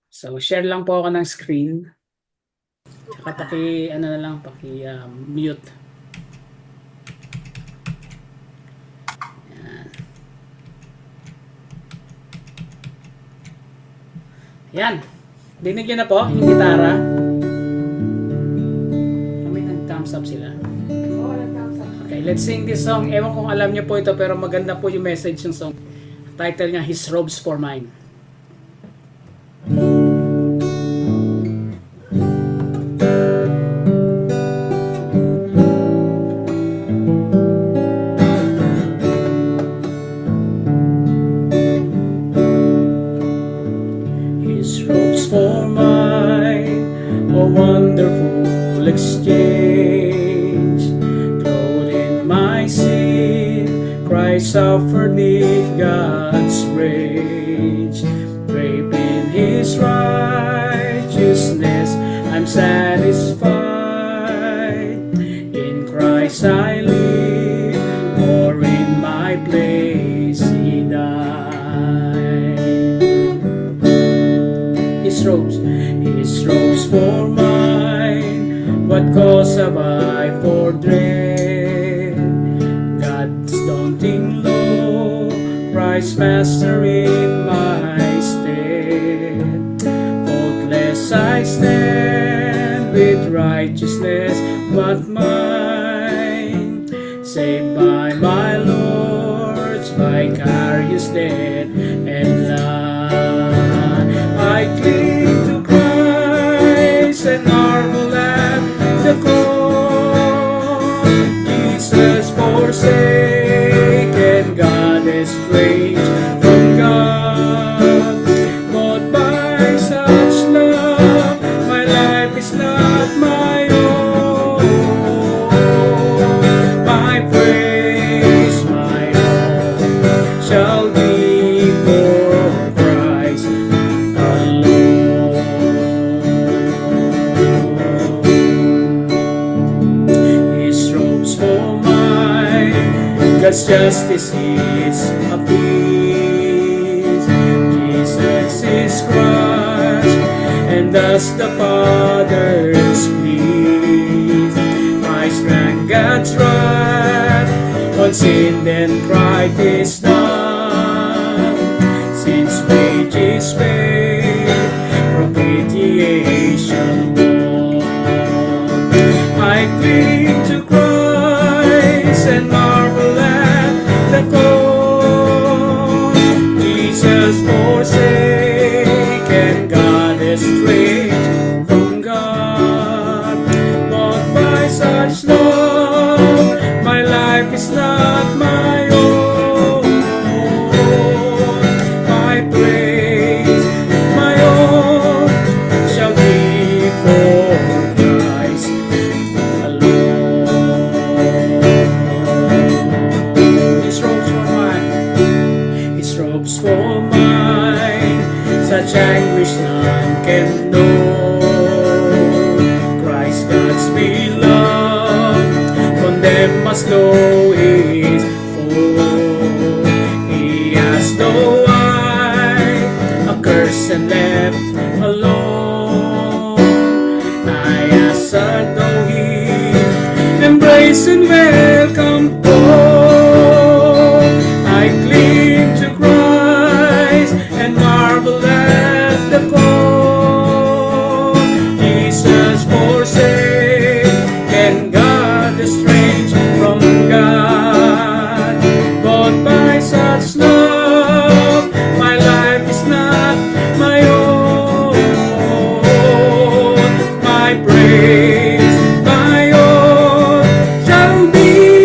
So, share lang po ako ng screen. Tsaka ano na lang, mute. Yan. Dinig nyo na po yung gitara. May nag-thumbs up sila. Okay, let's sing this song. Ewan kung alam nyo po ito, pero maganda po yung message ng song. Title niya, His Robes for Mine. His robes for mine, a wonderful exchange. Clothed in my sin, Christ suffered neath God's rage. Draped in His righteousness, I'm satisfied. In Christ I live, for in my place He died. His robes for mine, what cause have I for dread? God's daunting law, Christ master in my stead. Faultless I stand, with righteousness but mine, saved by my Lord's vicarious death and life. I cling to Christ and marvel at the cross. Jesus forsaken, God estranged from God. Bought by such love, my life is not my own. My praise, my all, shall be for Christ alone. His robes for mine, God's justice is appeased. Jesus is crushed, and thus the Father's pleased. Christ drank God's wrath on sin, then cried is done. Since wages paid, propitiation won. I cling to Christ and marvel at the cross. Jesus forsaken, God estranged from God. Bought by such love, my life is not my own. My praise, my all, shall be for Christ alone. His robes for mine, His robes for mine, such anguish none can know. Christ God's beloved, condemned must know His foe. He has no eye, accursed and left alone. I ask know Him, embrace and welcome home. I cling to Christ and marvel at the cross. Jesus forsaken, God estranged from God. Bought by such love, my life is not my own. My praise, my all, shall be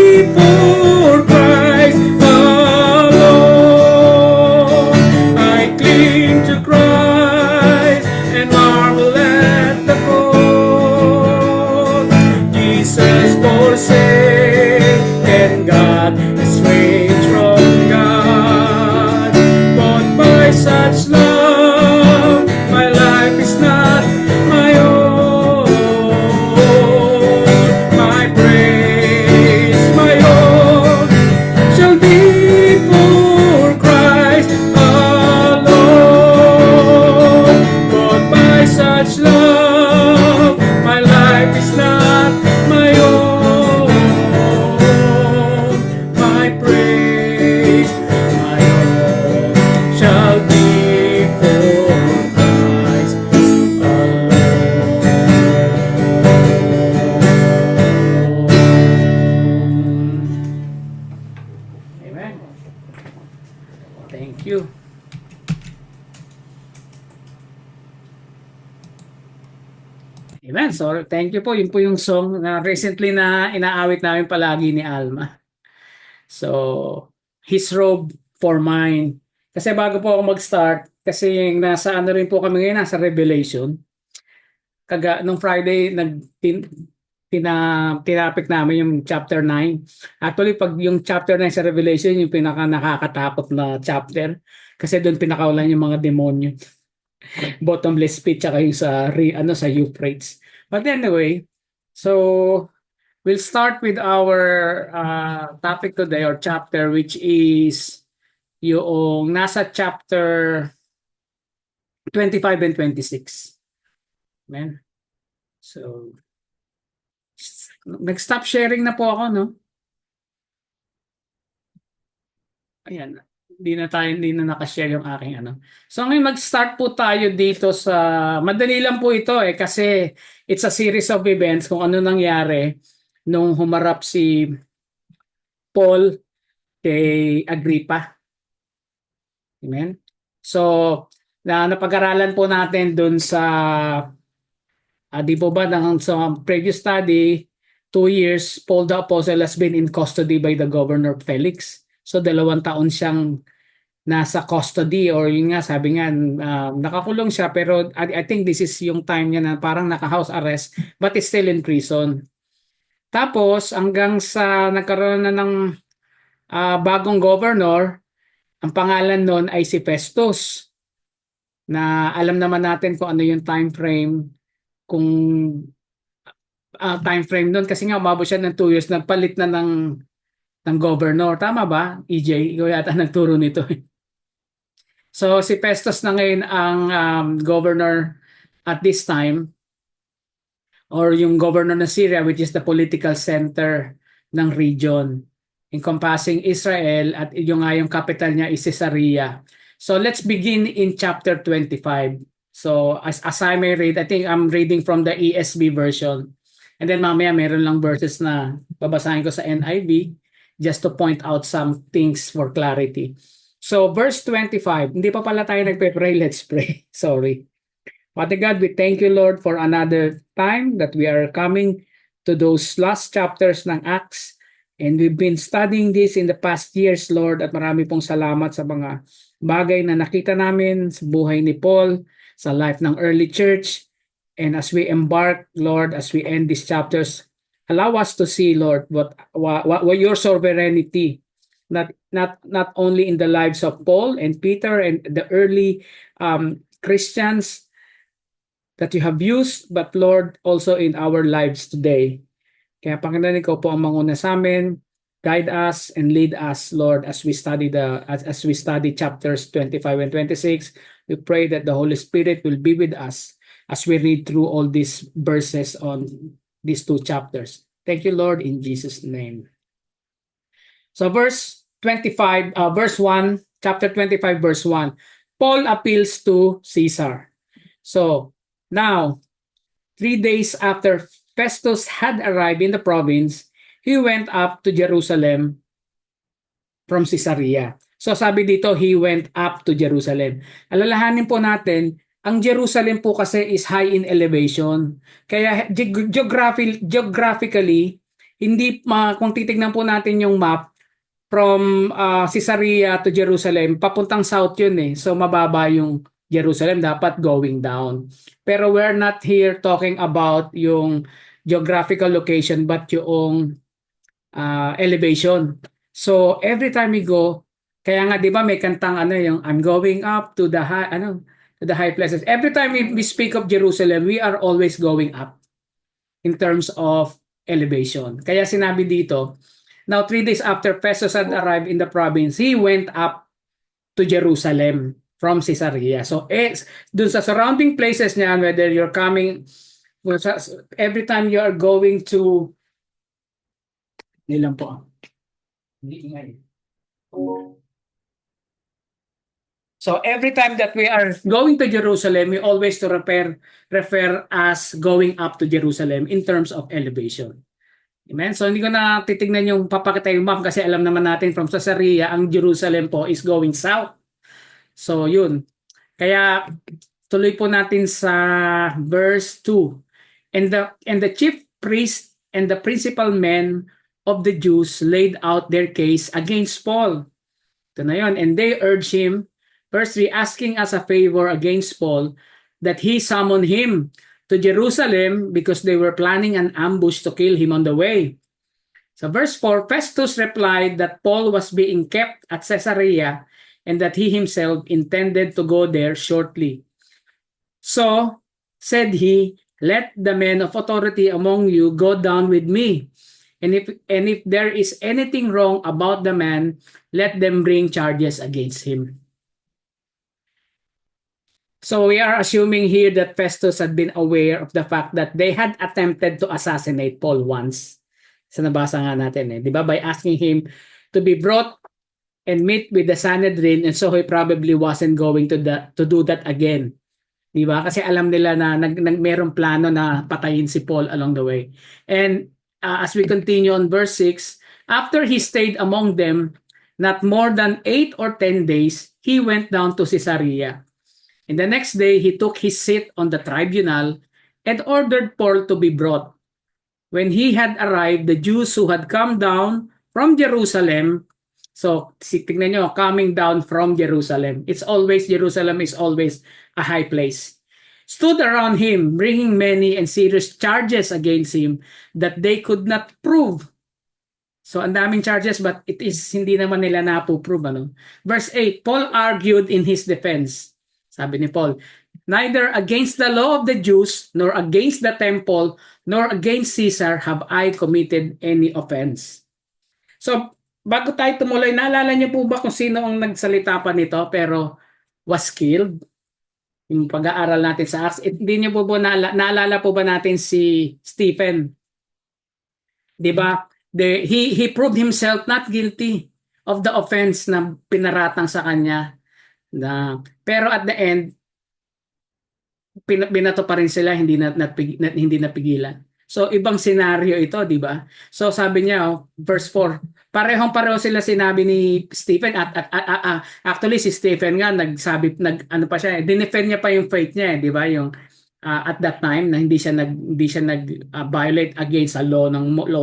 Amen. So, thank you po. Yun po yung song na recently na inaawit namin palagi ni Alma. So, His robe for mine. Kasi bago po ako mag-start, kasi yung nasa ano rin po kami ngayon, nasa Revelation. Nung Friday, tinapik namin yung chapter 9. Actually, pag yung chapter 9 sa Revelation, yung pinaka nakakatakot na chapter. Kasi doon pinakawalan yung mga demonyo. Bottomless pit, tsaka yung sa Euphrates. But anyway, so we'll start with our topic today or chapter, which is yung nasa chapter 25 and 26. Amen. So, nag-stop sharing na po ako, no? Ayan. Hindi na nakashare yung aking ano. So, ngayon mag-start po tayo dito sa, madali lang po ito kasi it's a series of events kung ano nangyari nung humarap si Paul kay Agrippa. Amen? So, napag-aralan po natin dun sa, di po ba, sa previous study, 2 years, Paul the Apostle has been in custody by the governor Felix. So, 2 taon siyang nasa custody or yun nga, sabi nga, nakakulong siya pero I think this is yung time niya na parang naka-house arrest but is still in prison. Tapos, hanggang sa nagkaroon na ng bagong governor, ang pangalan nun ay si Festus, na alam naman natin kung ano yung time frame, kung time frame nun kasi nga umabot siya ng 2 years, nagpalit na ng governor. Tama ba, EJ? Ikaw yata nagturo nito. So si Festus na ngayon ang governor at this time, or yung governor ng Syria, which is the political center ng region encompassing Israel, at yung nga yung capital niya is Caesarea. So let's begin in chapter 25. So as I may read, I think I'm reading from the ESV version. And then mamaya meron lang verses na babasahin ko sa NIV just to point out some things for clarity. So verse 25, hindi pa pala tayo nagpe-pray, let's pray. Sorry. Father God, we thank you, Lord, for another time that we are coming to those last chapters ng Acts. And we've been studying this in the past years, Lord, at marami pong salamat sa mga bagay na nakita namin sa buhay ni Paul, sa life ng early church. And as we embark, Lord, as we end these chapters, allow us to see, Lord, what your sovereignty, not only in the lives of Paul and Peter and the early Christians that you have used, but Lord, also in our lives today. Kaya Panginoon, ikaw po ang manguna sa amin. Guide us and lead us, Lord, as we study chapters 25 and 26. We pray that the Holy Spirit will be with us as we read through all these verses on these 2 chapters. Thank you, Lord, in Jesus' name. So verse 25, verse 1, chapter 25, verse 1. Paul appeals to Caesar. So now, 3 days after Festus had arrived in the province, he went up to Jerusalem from Caesarea. So sabi dito, he went up to Jerusalem. Alalahanin po natin, ang Jerusalem po kasi is high in elevation. Kaya geographically, kung titignan po natin yung map, from Caesarea to Jerusalem, papuntang south yun eh. So mababa yung Jerusalem, dapat going down. Pero we're not here talking about yung geographical location, but yung elevation. So every time we go, kaya nga 'di ba may kantang yung I'm going up to the high places. Every time we speak of Jerusalem, we are always going up in terms of elevation. Kaya sinabi dito, now 3 days after Festus had arrived in the province, he went up to Jerusalem from Caesarea. So dun sa surrounding places niyan, whether you're coming, every time you are going to, nilang po. So every time that we are going to Jerusalem, we always to refer as going up to Jerusalem in terms of elevation. Amen? So hindi ko na titignan yung papakita yung map kasi alam naman natin from Caesarea, ang Jerusalem po is going south. So yun. Kaya tuloy po natin sa verse 2. And the chief priest and the principal men of the Jews laid out their case against Paul. Ito na yun. And they urged him, verse 3, asking as a favor against Paul that he summon him to Jerusalem because they were planning an ambush to kill him on the way. So verse 4, Festus replied that Paul was being kept at Caesarea and that he himself intended to go there shortly. So said he, let the men of authority among you go down with me. And if there is anything wrong about the man, let them bring charges against him. So we are assuming here that Festus had been aware of the fact that they had attempted to assassinate Paul once. Sa nabasa nga natin di ba? By asking him to be brought and meet with the Sanhedrin, and so he probably wasn't going to do that again. Di ba? Kasi alam nila na merong plano na patayin si Paul along the way. And as we continue on verse 6, after he stayed among them not more than 8 or 10 days, he went down to Caesarea. And the next day, he took his seat on the tribunal and ordered Paul to be brought. When he had arrived, the Jews who had come down from Jerusalem, so tignan nyo, coming down from Jerusalem. Jerusalem is always a high place. Stood around him, bringing many and serious charges against him that they could not prove. So ang daming charges but hindi naman nila napuprove. Verse 8, Paul argued in his defense. Sabi ni Paul, neither against the law of the Jews, nor against the temple, nor against Caesar have I committed any offense. So, bago tayo tumuloy, naalala niyo po ba kung sino ang nagsalita pa nito pero was killed? Yung pag-aaral natin sa Acts, hindi niyo po ba naalala po ba natin si Stephen? Di ba? He proved himself not guilty of the offense na pinaratang sa kanya. Pero at the end, binato pa rin sila, hindi napigilan. So ibang senaryo ito, di ba? So sabi niya, verse 4, parehong-pareho sila sinabi ni Stephen at actually si Stephen nga ano pa siya, dinefend niya pa yung faith niya, di ba? Yung at that time na hindi siya violate against sa law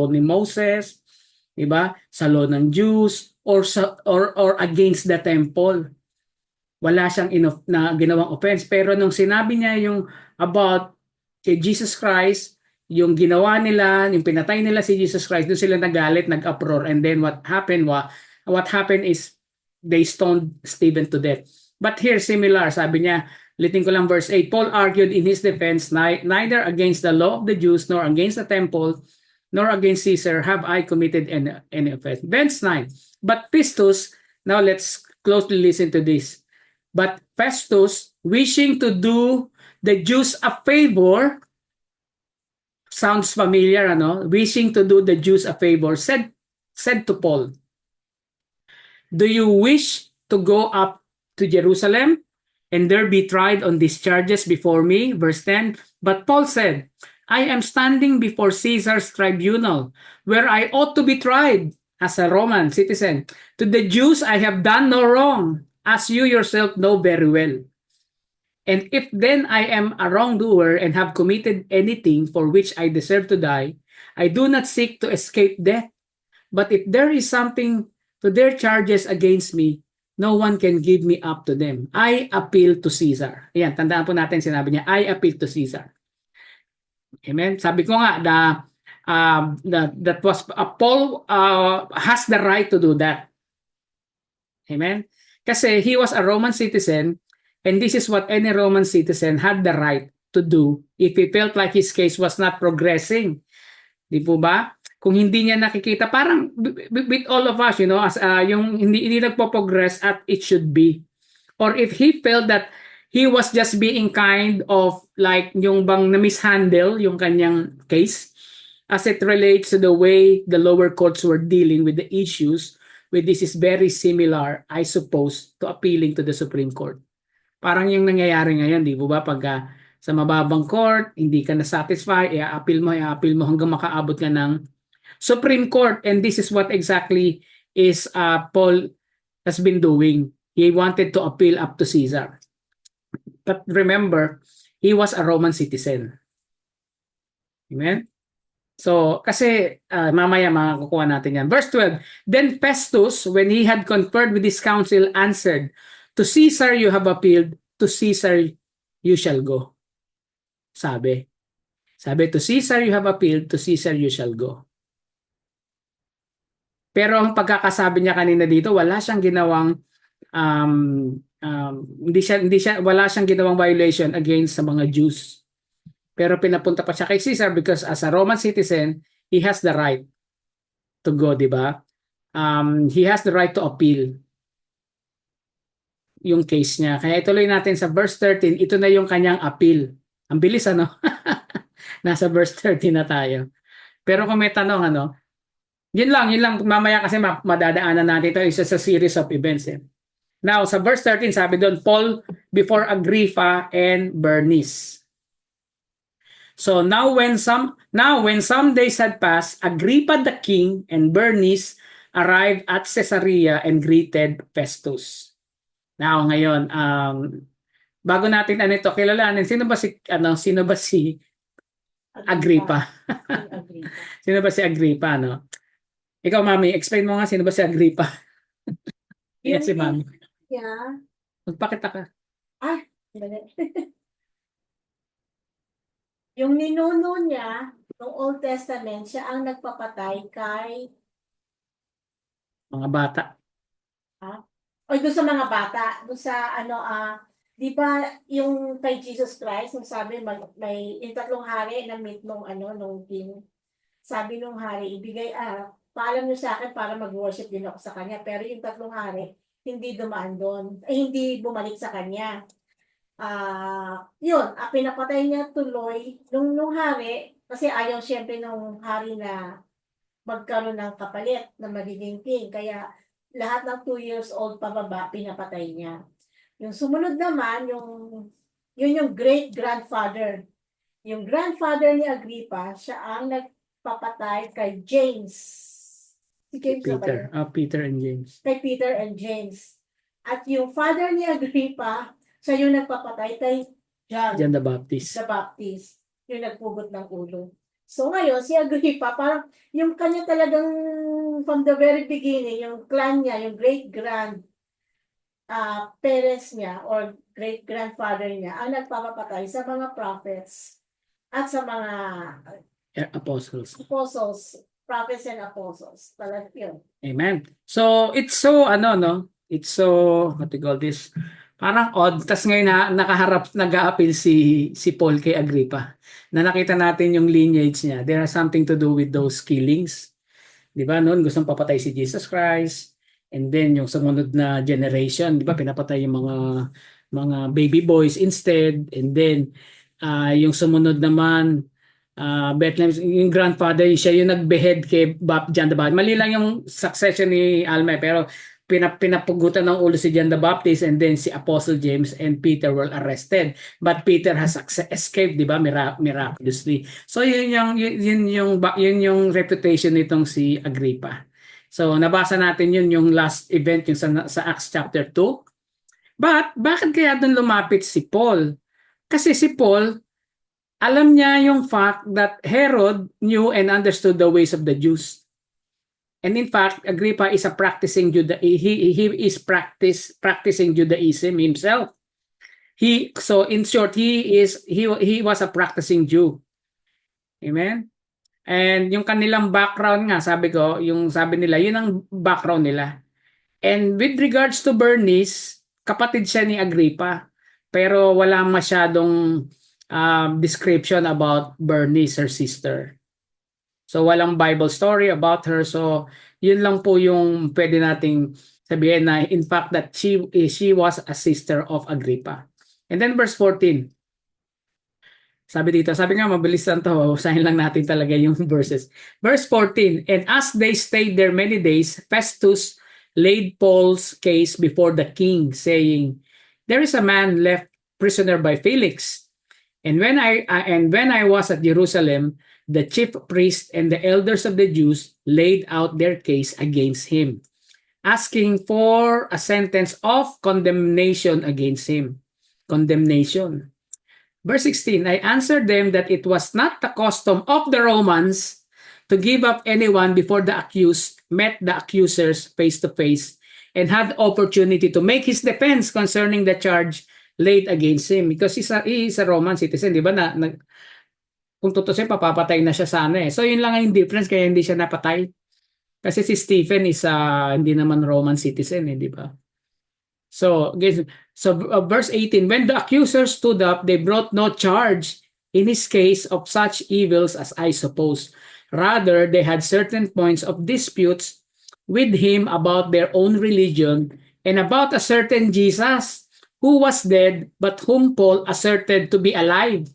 ni Moses, di ba? Sa law ng Jews or against the temple. Wala siyang na ginawang offense. Pero nung sinabi niya yung about kay Jesus Christ, yung ginawa nila, yung pinatay nila si Jesus Christ, doon sila nagalit, nag-uproar. And then what happened is they stoned Stephen to death. But here, similar, sabi niya, litin ko lang verse 8, Paul argued in his defense, neither against the law of the Jews, nor against the temple, nor against Caesar have I committed any offense. Verse 9, but Festus, now let's closely listen to this. But Festus, wishing to do the Jews a favor, sounds familiar, wishing to do the Jews a favor, said to Paul, do you wish to go up to Jerusalem and there be tried on these charges before me? Verse 10, but Paul said, I am standing before Caesar's tribunal, where I ought to be tried as a Roman citizen. To the Jews I have done no wrong, as you yourself know very well. And if then I am a wrongdoer and have committed anything for which I deserve to die, I do not seek to escape death. But if there is something to their charges against me, no one can give me up to them. I appeal to Caesar. Ayan, tandaan po natin sinabi niya, I appeal to Caesar. Amen. Sabi ko nga, Paul has the right to do that. Amen. Kasi he was a Roman citizen, and this is what any Roman citizen had the right to do if he felt like his case was not progressing. Di po ba? Kung hindi niya nakikita, parang with all of us, as yung hindi nagpo-progress at it should be. Or if he felt that he was just being kind of like yung bang na-mishandle yung kanyang case as it relates to the way the lower courts were dealing with the issues, with this is very similar, I suppose, to appealing to the Supreme Court. Parang yung nangyayari ngayon, di ba? Pag sa mababang court, hindi ka na-satisfy, i-appeal mo hanggang makaabot ka ng Supreme Court. And this is what exactly is Paul has been doing. He wanted to appeal up to Caesar. But remember, he was a Roman citizen. Amen? So, kasi mamaya makukuha natin yan. Verse 12, Then Festus, when he had conferred with his council, answered, To Caesar you have appealed, to Caesar you shall go. Sabi, to Caesar you have appealed, to Caesar you shall go. Pero ang pagkakasabi niya kanina dito, wala siyang ginawang um, wala siyang ginawang violation against sa mga Jews. Pero pinapunta pa siya kay Caesar because as a Roman citizen, he has the right to go, di ba? He has the right to appeal yung case niya. Kaya ituloy natin sa verse 13, ito na yung kanyang appeal. Ang bilis, ano? Nasa verse 13 na tayo. Pero kung may tanong, ano, yun lang, mamaya kasi madadaanan natin ito isa sa series of events. Now, sa verse 13, sabi doon, Paul before Agrippa and Bernice. So now when some days had passed, Agrippa the king and Bernice arrived at Caesarea and greeted Festus. Now ngayon, bago natin kilalanin, sino ba si Agrippa? Sino ba si Agrippa, no? Ikaw, Mami, explain mo nga sino ba si Agrippa? Yan si Mami. Yeah. Magpakita ka. Yung ninuno niya, ng Old Testament, siya ang nagpapatay kay Mga bata. o doon sa mga bata, doon sa di ba yung kay Jesus Christ, nung sabi may yung tatlong hari na meet nung king. Sabi nung hari, paalam niyo sa akin para mag-worship din ako sa kanya. Pero yung tatlong hari, hindi dumaan doon. Hindi bumalik sa kanya. Yun, pinapatay niya tuloy nung hari, kasi ayaw siyempre nung hari na magkaroon ng kapalit na magiging king. Kaya lahat ng 2 years old pababa, pinapatay niya. Yung sumunod naman, yung great-grandfather. Yung grandfather ni Agrippa, siya ang nagpapatay kay James. Si James Peter. Peter and James. Kay Peter and James. At yung father ni Agrippa, siya yung nagpapatay kay John the Baptist. The Baptist, yung nagpugot ng ulo. So ngayon, si Agrippa, parang yung kanya talagang from the very beginning, yung clan niya, yung great-grand parents niya or great-grandfather niya, ang nagpapatay sa mga prophets at sa mga apostles, prophets and apostles. Talaga yun. Amen. So, it's so, it's so, what do you call this? Parang odd. Tas ngayon nag-a-appeal si Paul kay Agrippa. Na nakita natin yung lineage niya. There has something to do with those killings. Di ba? Noon gustong papatay si Jesus Christ. And then yung sumunod na generation, di ba? Pinapatay yung mga baby boys instead. And then yung sumunod naman, Bethlehem, yung grandfather, siya yung nag-behead kay John the Baptist. Mali lang yung succession ni Alma, pero pinapugutan ng ulo si John the Baptist, and then si Apostle James and Peter were arrested. But Peter has escaped, di ba? Miraculously. So yun yung reputation nitong si Agrippa. So nabasa natin yung last event yung sa Acts chapter 2. But bakit kaya doon lumapit si Paul? Kasi si Paul, alam niya yung fact that Herod knew and understood the ways of the Jews. And in fact, Agrippa is a practicing he is practicing Judaism himself. So in short, he was a practicing Jew. Amen. And yung kanilang background nga, sabi nila, yun ang background nila. And with regards to Bernice, kapatid siya ni Agrippa, pero wala masyadong description about Bernice, her sister. So walang Bible story about her. So yun lang po yung pwede nating sabihin na in fact that she was a sister of Agrippa. And then verse 14. Sabi nga mabilis lang to. Usahin lang natin talaga yung verses. Verse 14. And as they stayed there many days, Festus laid Paul's case before the king, saying, There is a man left prisoner by Felix. And when I was at Jerusalem, the chief priests and the elders of the Jews laid out their case against him, asking for a sentence of condemnation against him. Condemnation. Verse 16, I answered them that it was not the custom of the Romans to give up anyone before the accused met the accusers face to face and had opportunity to make his defense concerning the charge laid against him. Because he is a Roman citizen, di ba? Kung tutusin, papapatay na siya sana eh. So yun lang yung difference kaya hindi siya napatay. Kasi si Stephen is hindi naman Roman citizen eh, di ba? So, verse 18, when the accusers stood up, they brought no charge in his case of such evils as I suppose. Rather, they had certain points of disputes with him about their own religion and about a certain Jesus who was dead but whom Paul asserted to be alive.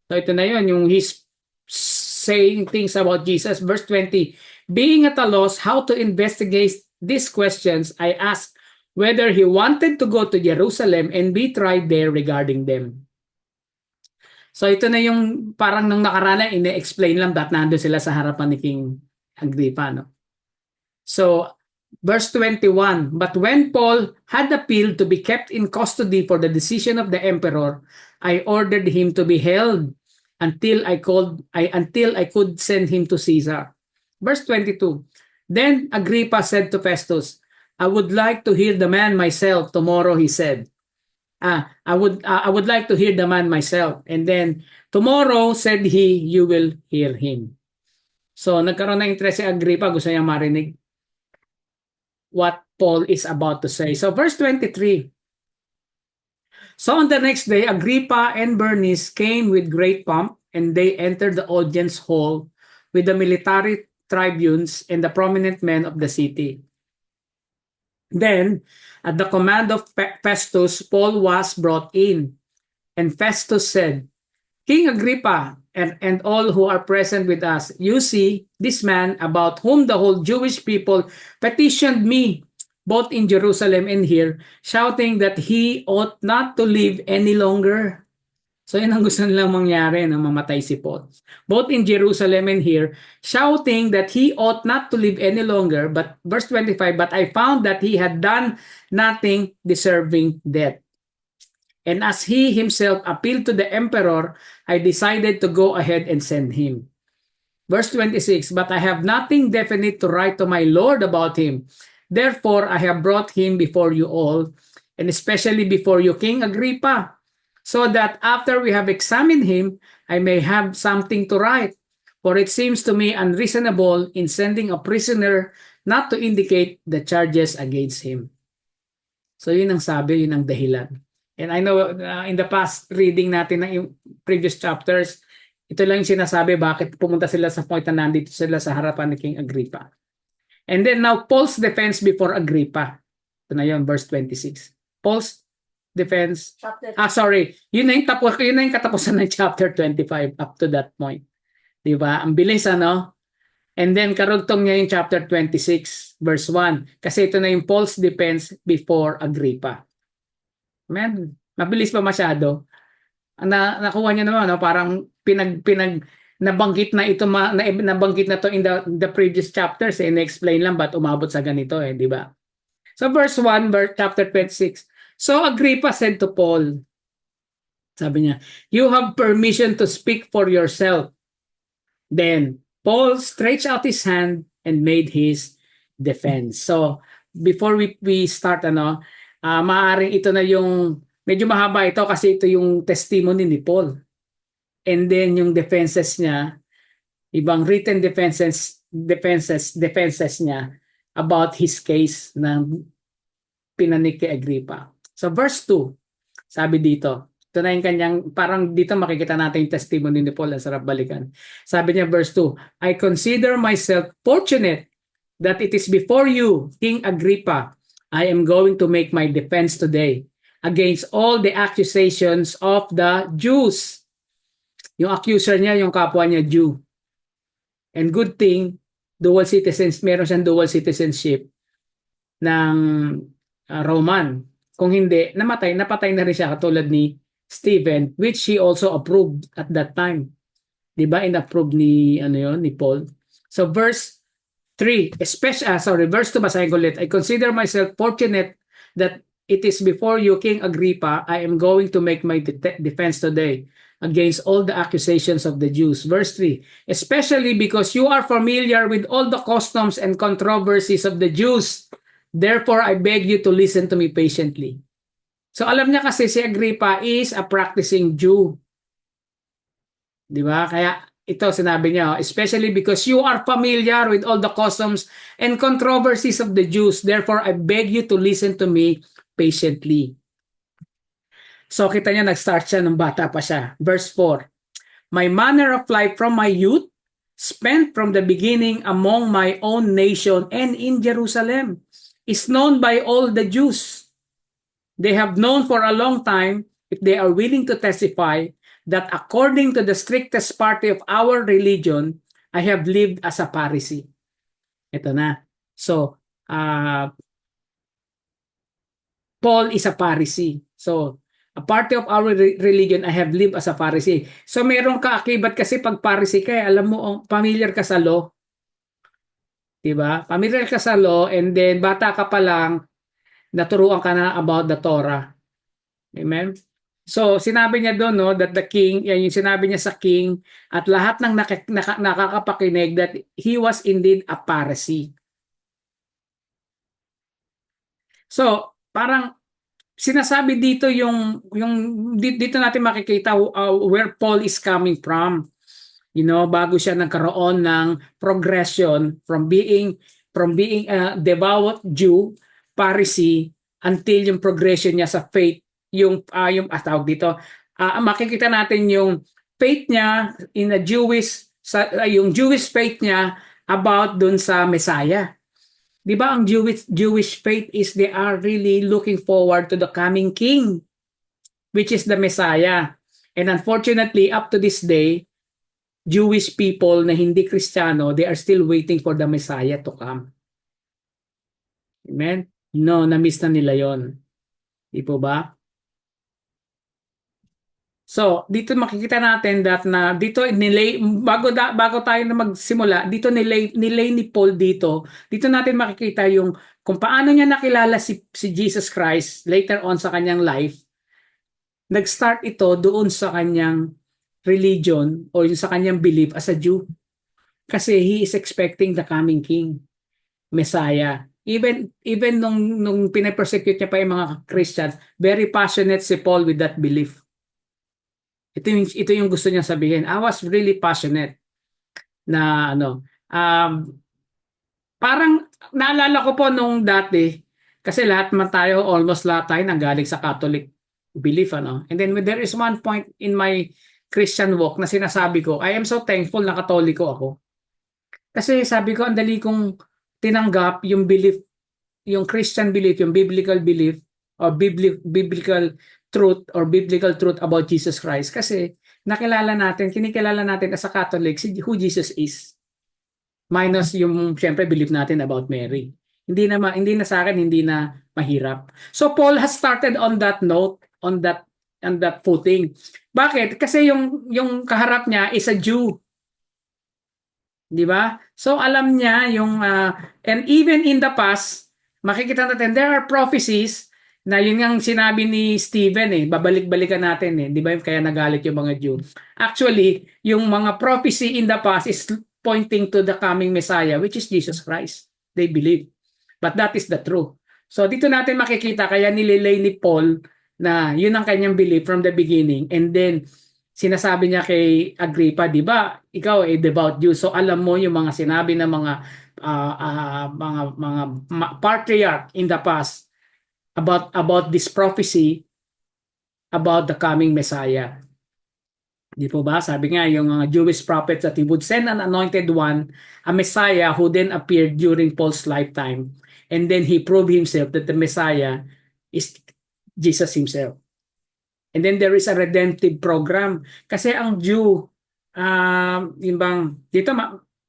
So ito na yun, yung he's saying things about Jesus. Verse 20, being at a loss how to investigate these questions, I asked whether he wanted to go to Jerusalem and be tried there regarding them. So ito na yung parang nung nakaraan, ine-explain lang that nandun sila sa harapan ni King Agrippa. No? So, verse 21, but when Paul had appealed to be kept in custody for the decision of the emperor, I ordered him to be held until I could send him to Caesar. Verse 22, then Agrippa said to Festus, I would like to hear the man myself tomorrow, he said. I would like to hear the man myself. And then, tomorrow, said he, you will hear him. So, nagkaroon ng interest si Agrippa, gusto niya marinig what Paul is about to say. So, verse 23. So, on the next day, Agrippa and Bernice came with great pomp, and they entered the audience hall with the military tribunes and the prominent men of the city. Then, at the command of Festus, Paul was brought in. And Festus said, King Agrippa and all who are present with us, you see this man about whom the whole Jewish people petitioned me, both in Jerusalem and here, shouting that he ought not to live any longer. So yun ang gusto nilang mangyari na mamatay si Paul. Both in Jerusalem and here, shouting that he ought not to live any longer. But verse 25, but I found that he had done nothing deserving death. And as he himself appealed to the emperor, I decided to go ahead and send him. Verse 26, but I have nothing definite to write to my Lord about him. Therefore, I have brought him before you all, and especially before you, King Agrippa, so that after we have examined him, I may have something to write. For it seems to me unreasonable in sending a prisoner not to indicate the charges against him. So yun ang sabi, yun ang dahilan. And I know in the past reading natin ng previous chapters, ito lang yung sinasabi bakit pumunta sila sa point na nandito sila sa harapan ni King Agrippa. And then now Paul's defense before Agrippa. Ito na yun, verse 26. Paul's defense. Yun na yung katapusan ng chapter 25 up to that point. 'Di ba? Ang bilis ano? And then karugtong niya yung chapter 26 verse 1 kasi ito na yung Paul's defense before Agrippa. Man, mabilis pa masyado. Nakuha niya naman no, parang nabanggit na ito nabanggit na to in the previous chapters na-explain lang ba't umabot sa ganito 'di ba? So verse 1 chapter 26. So Agrippa said to Paul, sabi niya, you have permission to speak for yourself. Then Paul stretched out his hand and made his defense. So before we start, maaaring ito na yung, medyo mahaba ito kasi ito yung testimony ni Paul. And then yung defenses niya, ibang written defenses niya about his case na pinanig kay Agrippa. So verse 2, sabi dito, ito na yung kanyang, parang dito makikita natin yung testimony ni Paul, ang sarap balikan. Sabi niya verse 2, I consider myself fortunate that it is before you, King Agrippa, I am going to make my defense today against all the accusations of the Jews. Yung accuser niya, yung kapwa niya Jew. And good thing, meron siyang dual citizenship ng Roman. Kung hindi, napatay na rin siya katulad ni Stephen, which he also approved at that time. 'Di ba? In-approve ni Paul. So verse 3, verse 2 basahin ko ulit. I consider myself fortunate that it is before you, King Agrippa, I am going to make my defense today against all the accusations of the Jews. Verse 3, especially because you are familiar with all the customs and controversies of the Jews. Therefore, I beg you to listen to me patiently. So alam niya kasi si Agrippa is a practicing Jew. Di ba? Kaya ito sinabi niya, especially because you are familiar with all the customs and controversies of the Jews. Therefore, I beg you to listen to me patiently. So kita niya, nag-start siya nung bata pa siya. Verse 4, my manner of life from my youth, spent from the beginning among my own nation and in Jerusalem, is known by all the Jews. They have known for a long time, if they are willing to testify, that according to the strictest party of our religion, I have lived as a Pharisee. Ito na. So, Paul is a Pharisee. So, a party of our religion, I have lived as a Pharisee. So, merong kaakibat kasi pag Pharisee ka, alam mo, familiar ka sa law. Diba? Familiar ka sa law, and then bata ka pa lang, naturuan ka na about the Torah. Amen? So, sinabi niya doon, no, that the king, yan yung sinabi niya sa king, at lahat ng nakakapakinig that he was indeed a Pharisee. So, parang sinasabi dito yung dito natin makikita where Paul is coming from. You know, bago siya nagkaroon ng progression from being a devout Jew, Pharisee, until yung progression niya sa faith, yung tawag dito, makikita natin yung faith niya in a Jewish, yung Jewish faith niya about dun sa Messiah. Di ba ang Jewish faith is they are really looking forward to the coming king, which is the Messiah. And unfortunately, up to this day, Jewish people na hindi Kristiyano, they are still waiting for the Messiah to come. Amen? No, na-miss na nila yon. Di po ba? So, dito makikita natin that na dito nilay bago tayo na magsimula, dito nilay ni Paul dito natin makikita yung kung paano niya nakilala si Jesus Christ later on sa kanyang life. Nag-start ito doon sa kanyang religion o yung sa kanyang belief as a Jew. Kasi he is expecting the coming king, Messiah. Even nung pinapersecute niya pa yung mga Christians, very passionate si Paul with that belief. Ito yung gusto niya sabihin. I was really passionate na parang naalala ko po nung dati, kasi almost lahat tayo nanggaling sa Catholic belief, And then there is one point in my Christian walk na sinasabi ko, I am so thankful na Katoliko ako. Kasi sabi ko, ang dali kong tinanggap yung belief, yung Christian belief, yung biblical belief, or biblical truth or biblical truth about Jesus Christ. Kasi kinikilala natin as a Catholic who Jesus is. Minus yung syempre belief natin about Mary. Hindi na sa akin, hindi na mahirap. So Paul has started on that note, on that footing. Bakit? Kasi yung kaharap niya is a Jew. Di ba? So alam niya yung and even in the past, makikita natin there are prophecies na yun ang sinabi ni Stephen babalik-balikan natin di ba kaya nagalit yung mga Jew. Actually, yung mga prophecy in the past is pointing to the coming Messiah, which is Jesus Christ. They believe. But that is the truth. So dito natin makikita kaya nililay ni Paul na yun ang kanyang belief from the beginning, and then sinasabi niya kay Agrippa, di ba, ikaw ay devout Jew, so alam mo yung mga sinabi ng mga patriarch in the past about this prophecy about the coming Messiah. Di po ba? Sabi nga yung mga Jewish prophets that he would send an anointed one, a Messiah who then appeared during Paul's lifetime, and then he proved himself that the Messiah is Jesus himself. And then there is a redemptive program. Kasi ang Jew, dito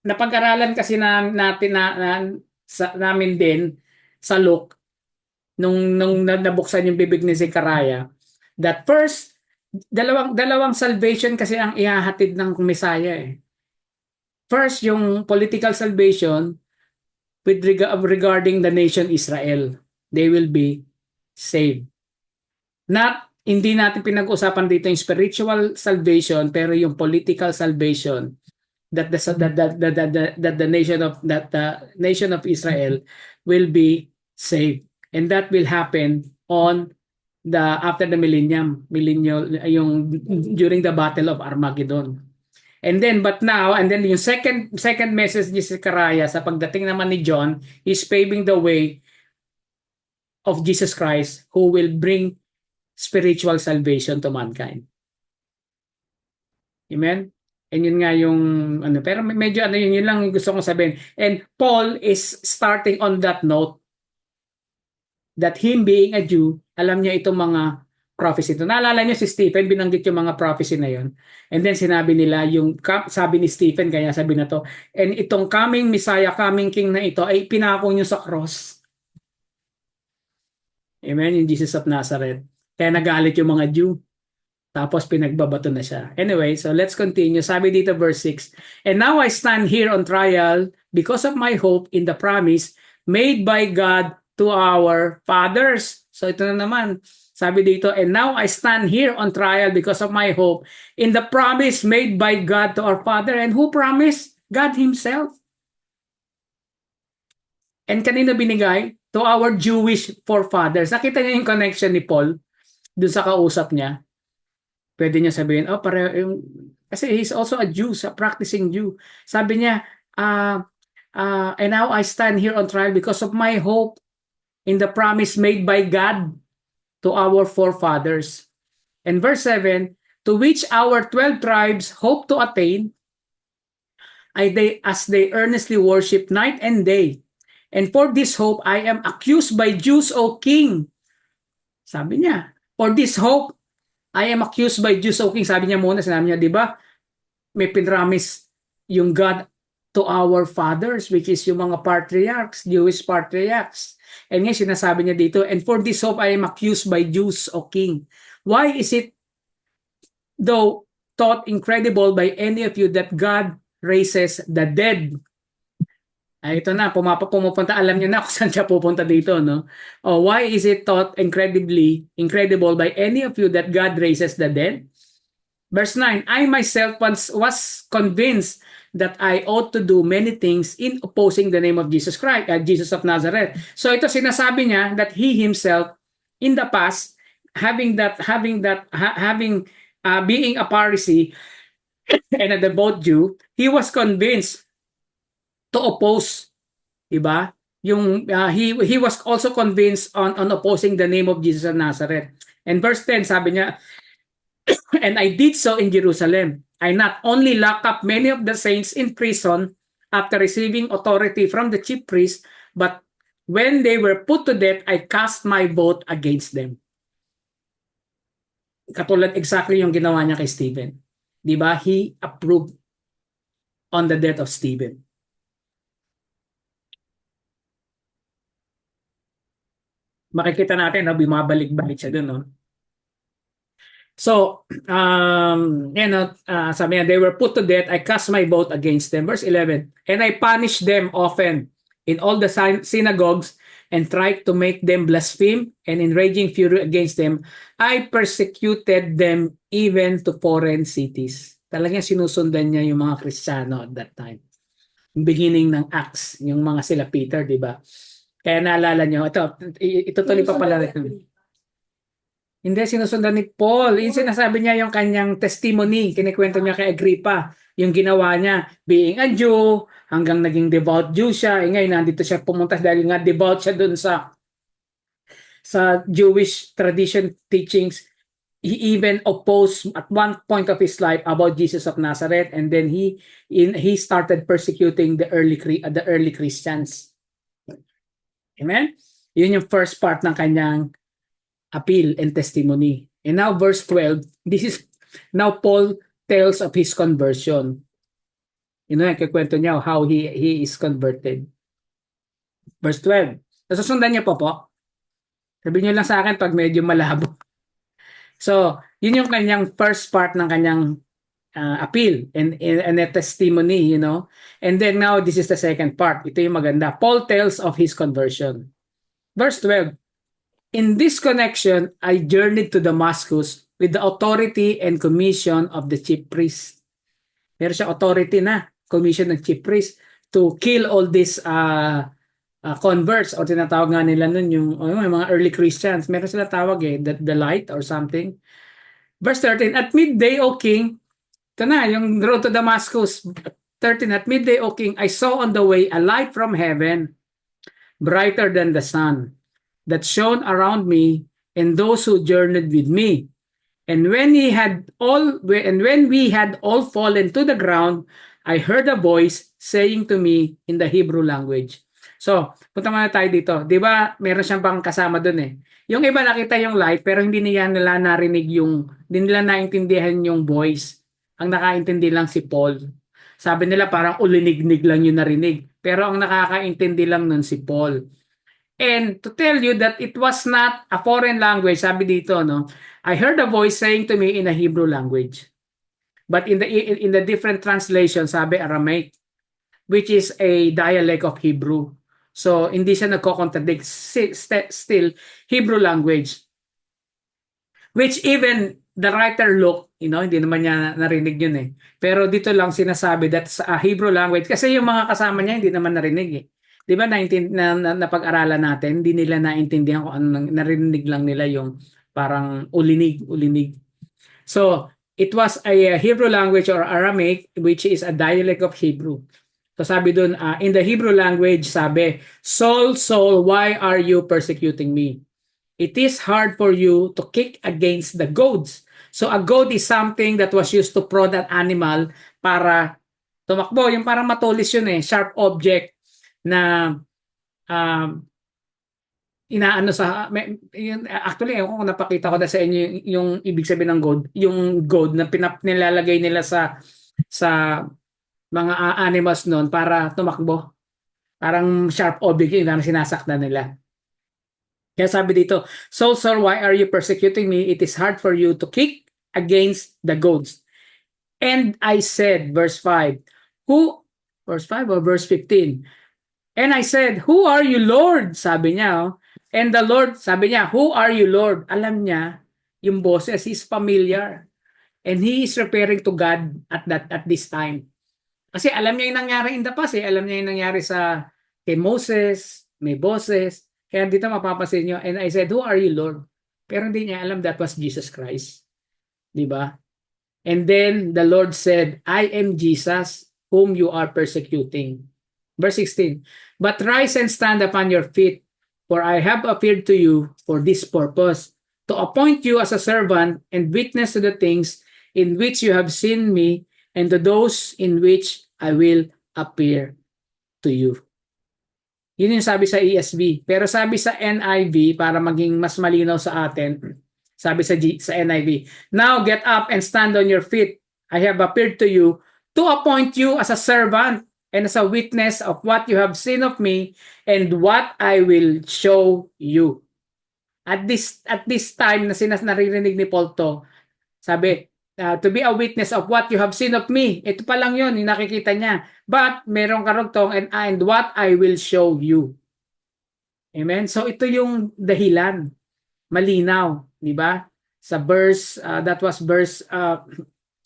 napag-aralan kasi namin din sa Luke, nung nabuksan yung bibig ni Zechariah, that first, dalawang salvation kasi ang ihahatid ng Messiah First, yung political salvation regarding the nation Israel. They will be saved. Hindi natin pinag-usapan dito yung spiritual salvation, pero yung political salvation that the nation of Israel will be saved, and that will happen on after the millennial yung during the battle of Armageddon. And then yung second message ni Zechariah sa pagdating naman ni John is paving the way of Jesus Christ who will bring spiritual salvation to mankind. Amen? And yun nga yung pero medyo yun lang yung gusto kong sabihin. And Paul is starting on that note that him being a Jew, alam niya itong mga prophecy. Ito, naalala niyo si Stephen, binanggit yung mga prophecy na yun. And then sinabi nila, sabi ni Stephen, kaya sabi na to, and itong coming Messiah, coming King na ito, ay pinako niyo sa cross. Amen? Yung Jesus of Nazareth. Kaya nagalit yung mga Jew. Tapos pinagbabato na siya. Anyway, so let's continue. Sabi dito verse 6, and now I stand here on trial because of my hope in the promise made by God to our fathers. So ito na naman. Sabi dito, and now I stand here on trial because of my hope in the promise made by God to our father. And who promised? God Himself. And kanino binigay? To our Jewish forefathers. Nakita niyo yung connection ni Paul dun sa kausap niya. Pwede niya sabihin, pareho yung, kasi he's also a Jew, a practicing Jew. Sabi niya, and now I stand here on trial because of my hope in the promise made by God to our forefathers. And verse 7, to which our 12 tribes hope to attain, as they earnestly worship night and day. And for this hope, I am accused by Jews, O King. Sabi niya, for this hope, I am accused by Jews, O King. Sabi niya muna, sinabi niya, di ba, may pinramis yung God to our fathers, which is yung mga patriarchs, Jewish patriarchs. And ngayon, sinasabi niya dito, and for this hope, I am accused by Jews, O King. Why is it, though thought incredible by any of you, that God raises the dead? Ito na, pumupunta, alam niyo na kung saan siya pupunta dito, no? Why is it thought incredible by any of you that God raises the dead? Verse 9, I myself once was convinced that I ought to do many things in opposing the name of Jesus Christ, Jesus of Nazareth. So ito sinasabi niya that he himself in the past being a Pharisee and a devout Jew, he was convinced to oppose, diba? He was also convinced on opposing the name of Jesus of Nazareth. And verse 10, sabi niya, and I did so in Jerusalem. I not only locked up many of the saints in prison after receiving authority from the chief priests, but when they were put to death, I cast my vote against them. Katulad exactly yung ginawa niya kay Stephen. Diba? He approved on the death of Stephen. Makikita natin, no, bumabalik-balik siya dun, no? So, sabi niya, they were put to death, I cast my vote against them. Verse 11, and I punished them often in all the synagogues and tried to make them blaspheme, and in raging fury against them, I persecuted them even to foreign cities. Talagang sinusundan niya yung mga Kristiyano at that time. Yung beginning ng Acts, yung mga sila Peter, di ba? Kaya naalala nyo, ito tuloy pa pala. Hindi, sinusundan ni Paul. Yung sinasabi niya yung kanyang testimony, kinikwento niya kay Agrippa, yung ginawa niya, being a Jew, hanggang naging devout Jew siya. Ngayon, nandito siya pumunta dahil nga devout siya dun sa Jewish tradition teachings. He even opposed at one point of his life about Jesus of Nazareth, and then he started persecuting the early Christians. Amen? Yun yung first part ng kanyang appeal and testimony. And now verse 12, now Paul tells of his conversion. Kikwento niya how he is converted. Verse 12. Nasusundan niyo po. Sabihin niyo lang sa akin pag medyo malabo. So, yun yung kanyang first part ng kanyang appeal and a testimony, And then now, this is the second part. Ito yung maganda. Paul tells of his conversion. Verse 12. In this connection, I journeyed to Damascus with the authority and commission of the chief priest. Meron siya authority na, commission ng chief priest to kill all these converts o tinatawag nga nila nun yung mga early Christians. Meron sila tawag the light or something. Verse 13, at midday, O king, ito na, yung road to Damascus. 13, at midday, O king, I saw on the way a light from heaven, brighter than the sun, that shone around me and those who journeyed with me. And when we had all fallen to the ground, I heard a voice saying to me in the Hebrew language. So, punta muna tayo dito. 'Di ba, meron siyang pang kasama doon eh. Yung iba nakita yung light pero hindi nila narinig hindi nila naintindihan yung voice. Ang nakaintindi lang si Paul. Sabi nila parang ulinig-nig lang yung narinig. Pero ang nakakaintindi lang nun si Paul. And to tell you that it was not a foreign language, sabi dito, no? I heard a voice saying to me in a Hebrew language. But in the different translation, sabi Aramaic, which is a dialect of Hebrew. So, hindi siya nagko-contradict. Still, Hebrew language. Which even the writer look, hindi naman niya narinig yun eh. Pero dito lang sinasabi that sa Hebrew language, kasi yung mga kasama niya hindi naman narinig eh. Di ba napag-aralan natin, hindi nila naintindihan kung ano, narinig lang nila yung parang ulinig. So, it was a Hebrew language or Aramaic, which is a dialect of Hebrew. So sabi dun, in the Hebrew language, sabi, Saul, Saul, why are you persecuting me? It is hard for you to kick against the goads. So a goad is something that was used to prod an animal para tumakbo. Yung parang matulis yun eh, sharp object na inaano sa actually kung napakita ko na sa inyo yung ibig sabihin ng goad, yung goad na nilalagay nila sa mga animals noon para tumakbo. Parang sharp object yun na sinasaktan nila. Kaya sabi dito, so sir, why are you persecuting me? It is hard for you to kick against the goads. And I said, verse 5, verse 5 or verse 15? And I said, who are you, Lord? Sabi niya, and the Lord, sabi niya, who are you, Lord? Alam niya, yung boses, he's familiar. And he is referring to God at this time. Kasi alam niya yung nangyari in the past eh. Alam niya yung nangyari kay Moses, may boses. Kaya dito mapapasin niyo, and I said, who are you, Lord? Pero hindi niya alam that was Jesus Christ. Diba? And then the Lord said, I am Jesus whom you are persecuting. Verse 16, but rise and stand upon your feet, for I have appeared to you for this purpose, to appoint you as a servant and witness to the things in which you have seen me, and to those in which I will appear to you. Yun yung sabi sa ESV. Pero sabi sa NIV, para maging mas malinaw sa atin, sabi sa NIV, now get up and stand on your feet. I have appeared to you to appoint you as a servant and as a witness of what you have seen of me and what I will show you. At this time na naririnig ni Paul to, sabi, to be a witness of what you have seen of me. Ito pa lang yun, yung nakikita niya. But, merong karugtong, and what I will show you. Amen? So, ito yung dahilan. Malinaw. Di ba? Sa verse, that was verse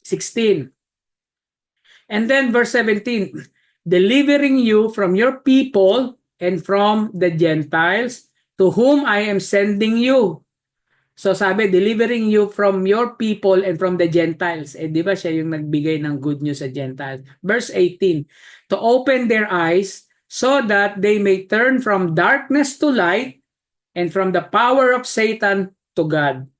16. And then, verse 17, delivering you from your people and from the Gentiles to whom I am sending you. So sabi, delivering you from your people and from the Gentiles. Eh di ba siya yung nagbigay ng good news sa Gentiles? Verse 18, to open their eyes so that they may turn from darkness to light and from the power of Satan to God,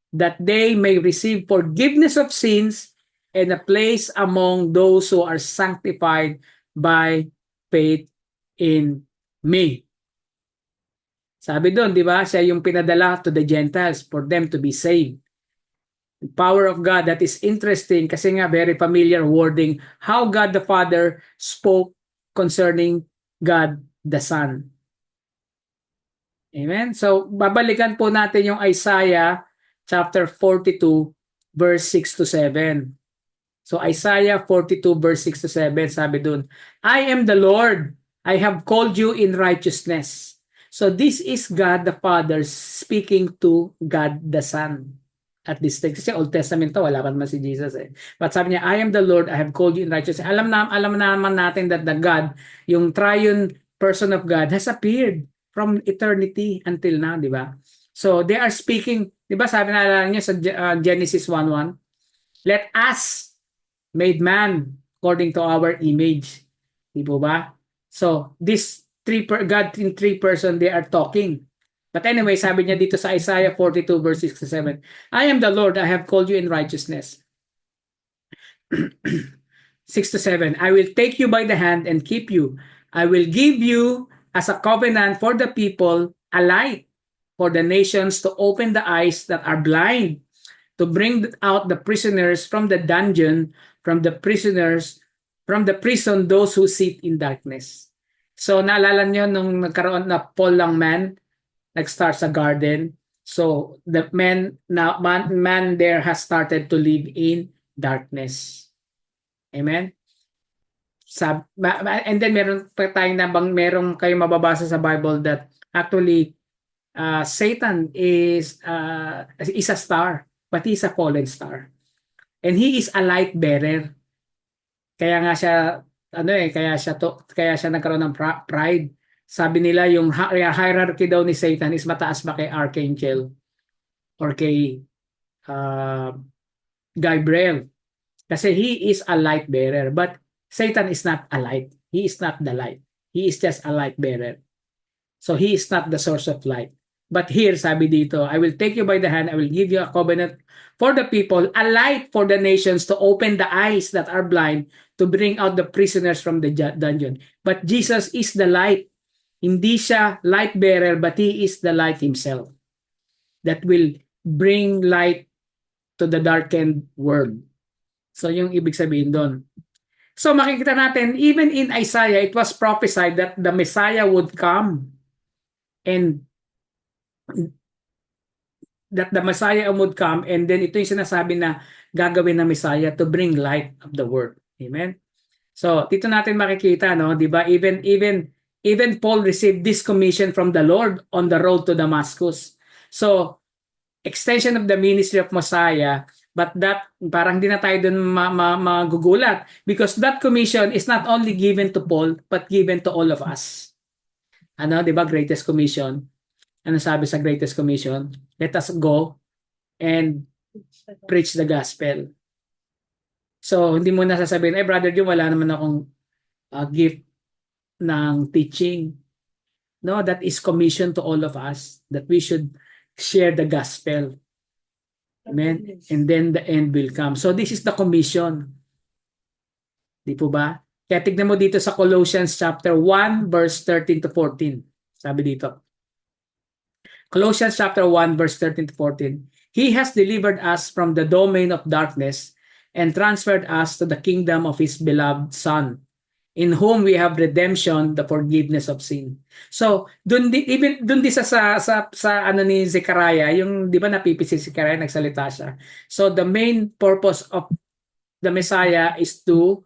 that they may receive forgiveness of sins and a place among those who are sanctified by faith in me. Sabi doon, di ba? Siya yung pinadala to the Gentiles for them to be saved. The power of God, that is interesting kasi nga very familiar wording how God the Father spoke concerning God the Son. Amen? So, babalikan po natin yung Isaiah chapter 42 verse 6 to 7. So, Isaiah 42 verse 6 to 7, sabi doon, I am the Lord, I have called you in righteousness. So this is God the Father speaking to God the Son at this stage. Kasi Old Testament to, wala pa naman si Jesus eh. But sabi niya, I am the Lord, I have called you in righteousness. Alam naman natin that the God, yung triune person of God has appeared from eternity until now, di ba? So they are speaking, di ba sabi na niya sa Genesis 1:1, let us made man according to our image. Di po ba? So this God in three person, they are talking. But anyway, sabi niya dito sa Isaiah 42 verse 6 to 7, I am the Lord, I have called you in righteousness. 6 to 7, I will take you by the hand and keep you. I will give you as a covenant for the people, a light for the nations, to open the eyes that are blind, to bring out the prisoners from the dungeon, from the prison, those who sit in darkness. So naalala niyo nung nagkaroon na Paul lang man, nag-start sa garden. So the man there has started to live in darkness. Amen. And then meron pa tayong merong kayo mababasa sa Bible that actually Satan is a star, but he's a fallen star. And he is a light bearer. Kaya nga siya kaya siya nagkaroon ng pride. Sabi nila yung hierarchy daw ni Satan is mataas ba kay Archangel or kay Gabriel. Kasi he is a light bearer, but Satan is not a light. He is not the light. He is just a light bearer. So he is not the source of light. But here, sabi dito, I will take you by the hand, I will give you a covenant for the people, a light for the nations, to open the eyes that are blind, to bring out the prisoners from the dungeon. But Jesus is the light. Hindi siya light bearer, but he is the light himself that will bring light to the darkened world. So yung ibig sabihin doon. So makikita natin, even in Isaiah, it was prophesied that the Messiah would come and that the Messiah would come, and then ito yung sinasabi na gagawin ng Messiah to bring light of the world. Amen? So dito natin makikita, no, di ba? Even Paul received this commission from the Lord on the road to Damascus. So extension of the ministry of Messiah, but that parang hindi na tayo dun magugulat because that commission is not only given to Paul but given to all of us. Ano, 'di ba, greatest commission? Ano sabi sa greatest commission? Let us go and preach the gospel. So hindi mo na sasabihin, ay brother Jun, wala naman akong gift ng teaching. No, that is commission to all of us that we should share the gospel. Amen. And then the end will come. So this is the commission. Di po ba? Kaya tignan mo dito sa Colossians chapter 1 verse 13 to 14. Sabi dito. Colossians chapter 1 verse 13 to 14. He has delivered us from the domain of darkness and transferred us to the kingdom of his beloved Son, in whom we have redemption, the forgiveness of sin. So, dun sa ano ni Zechariah, yung 'di ba napipisi si Zechariah, nagsalita siya. So the main purpose of the Messiah is to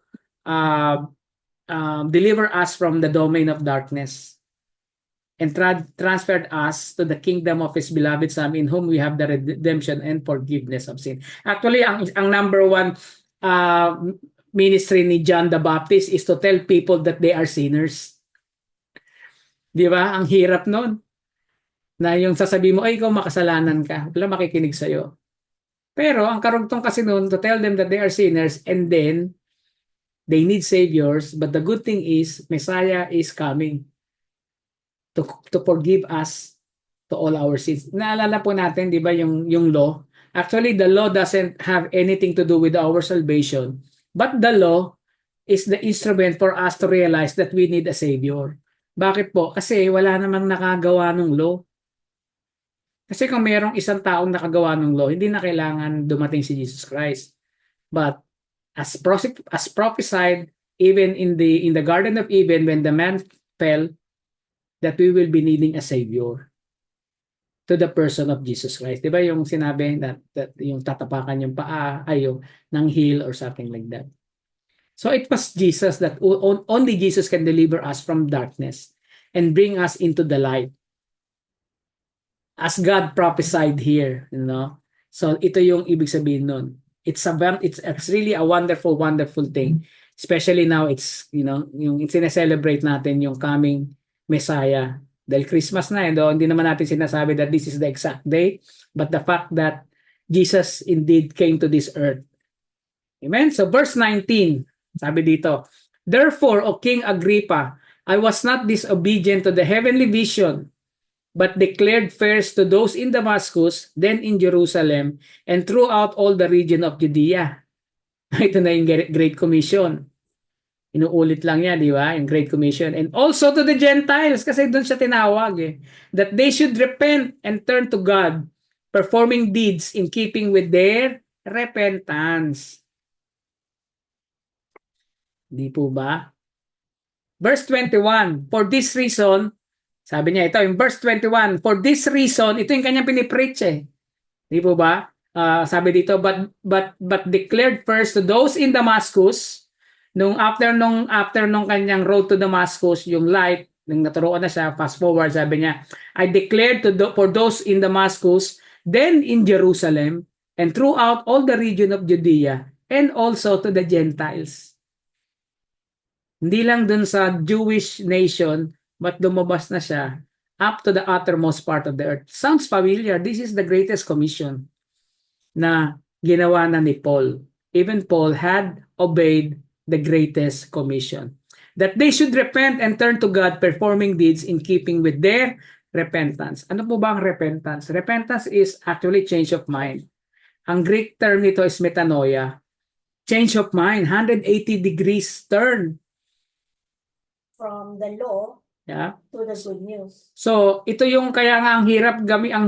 deliver us from the domain of darkness and transferred us to the kingdom of his beloved Son, in whom we have the redemption and forgiveness of sin. Actually, ang number one ministry ni John the Baptist is to tell people that they are sinners. Di ba? Ang hirap nun. Na yung sasabihin mo, ay ikaw makasalanan ka. Wala makikinig sa'yo. Pero ang karugtong kasi nun, to tell them that they are sinners and then they need saviors. But the good thing is, Messiah is coming to forgive us to all our sins. Naalala po natin, di ba, yung law? Actually, the law doesn't have anything to do with our salvation. But the law is the instrument for us to realize that we need a Savior. Bakit po? Kasi wala namang nakagawa ng law. Kasi kung mayroong isang taong nakagawa ng law, hindi na kailangan dumating si Jesus Christ. But as prophesied, even in the Garden of Eden, when the man fell, that we will be needing a Savior to the person of Jesus Christ. Diba yung sinabi that yung tatapakan yung paa, ay yung ng heel or something like that. So it was Jesus that only Jesus can deliver us from darkness and bring us into the light. as God prophesied here, you know. So ito yung ibig sabihin nun. It's really a wonderful thing. Especially now it's, you know, yung sineselebrate natin yung coming Messiah. Dahil Christmas na, hindi naman natin sinasabi that this is the exact day, but the fact that Jesus indeed came to this earth. Amen? So verse 19, sabi dito, "Therefore, O King Agrippa, I was not disobedient to the heavenly vision, but declared first to those in Damascus, then in Jerusalem, and throughout all the region of Judea." Ito na yung Great Commission. Inuulit lang niya, di ba? Yung Great Commission. "And also to the Gentiles," kasi doon siya tinawag "that they should repent and turn to God, performing deeds in keeping with their repentance." Di po ba? Verse 21, "For this reason," sabi niya ito, in verse 21, "For this reason," ito yung kanyang pinipreach Di po ba? Sabi dito, but declared first to those in Damascus, after nung kanyang road to Damascus, yung light, nung naturoan na siya, fast forward, sabi niya, "I declared for those in Damascus, then in Jerusalem, and throughout all the region of Judea, and also to the Gentiles." Hindi lang dun sa Jewish nation, but lumabas na siya up to the uttermost part of the earth. Sounds familiar. This is the greatest commission na ginawa na ni Paul. Even Paul had obeyed the greatest commission. That they should repent and turn to God, performing deeds in keeping with their repentance. Ano po ba ang repentance? Repentance is actually change of mind. Ang Greek term nito is metanoia. Change of mind, 180 degrees turn. From the law Yeah. to the good news. So, ito yung kaya nga ang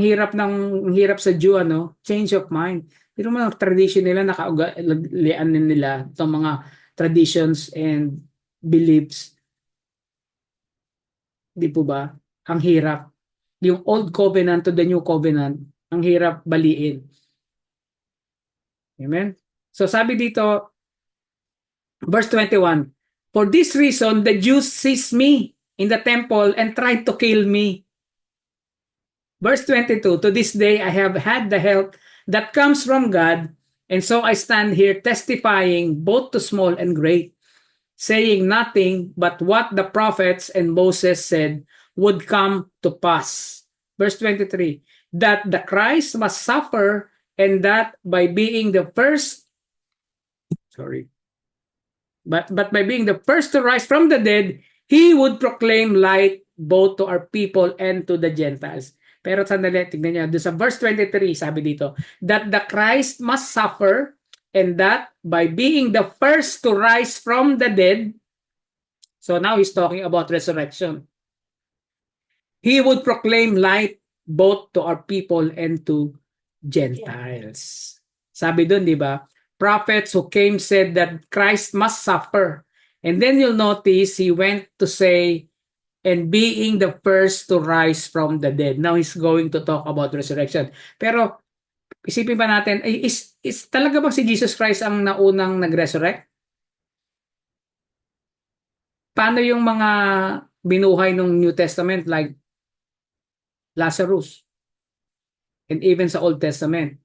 hirap sa Jew, change of mind. Pero mga tradition nila, nakaugalian nila itong mga traditions and beliefs. Di po ba? Ang hirap. Yung old covenant to the new covenant, ang hirap baliin. Amen? So, sabi dito, verse 21, "For this reason, the Jews seized me in the temple and tried to kill me." Verse 22, "To this day I have had the help that comes from God, and so I stand here testifying both to small and great, saying nothing but what the prophets and Moses said would come to pass." Verse 23, "That the Christ must suffer, and that by being the first, but by being the first to rise from the dead, he would proclaim light both to our people and to the Gentiles." Pero sandali, tignan niyo, doon sa verse 23, sabi dito, "That the Christ must suffer, and that by being the first to rise from the dead," so now he's talking about resurrection, "he would proclaim light both to our people and to Gentiles." Sabi doon, di ba? Prophets who came said that Christ must suffer. And then you'll notice he went to say, "and being the first to rise from the dead." Now he's going to talk about resurrection. Pero isipin pa natin, is talaga ba si Jesus Christ ang naunang nag-resurrect? Paano yung mga binuhay ng New Testament like Lazarus? And even sa Old Testament.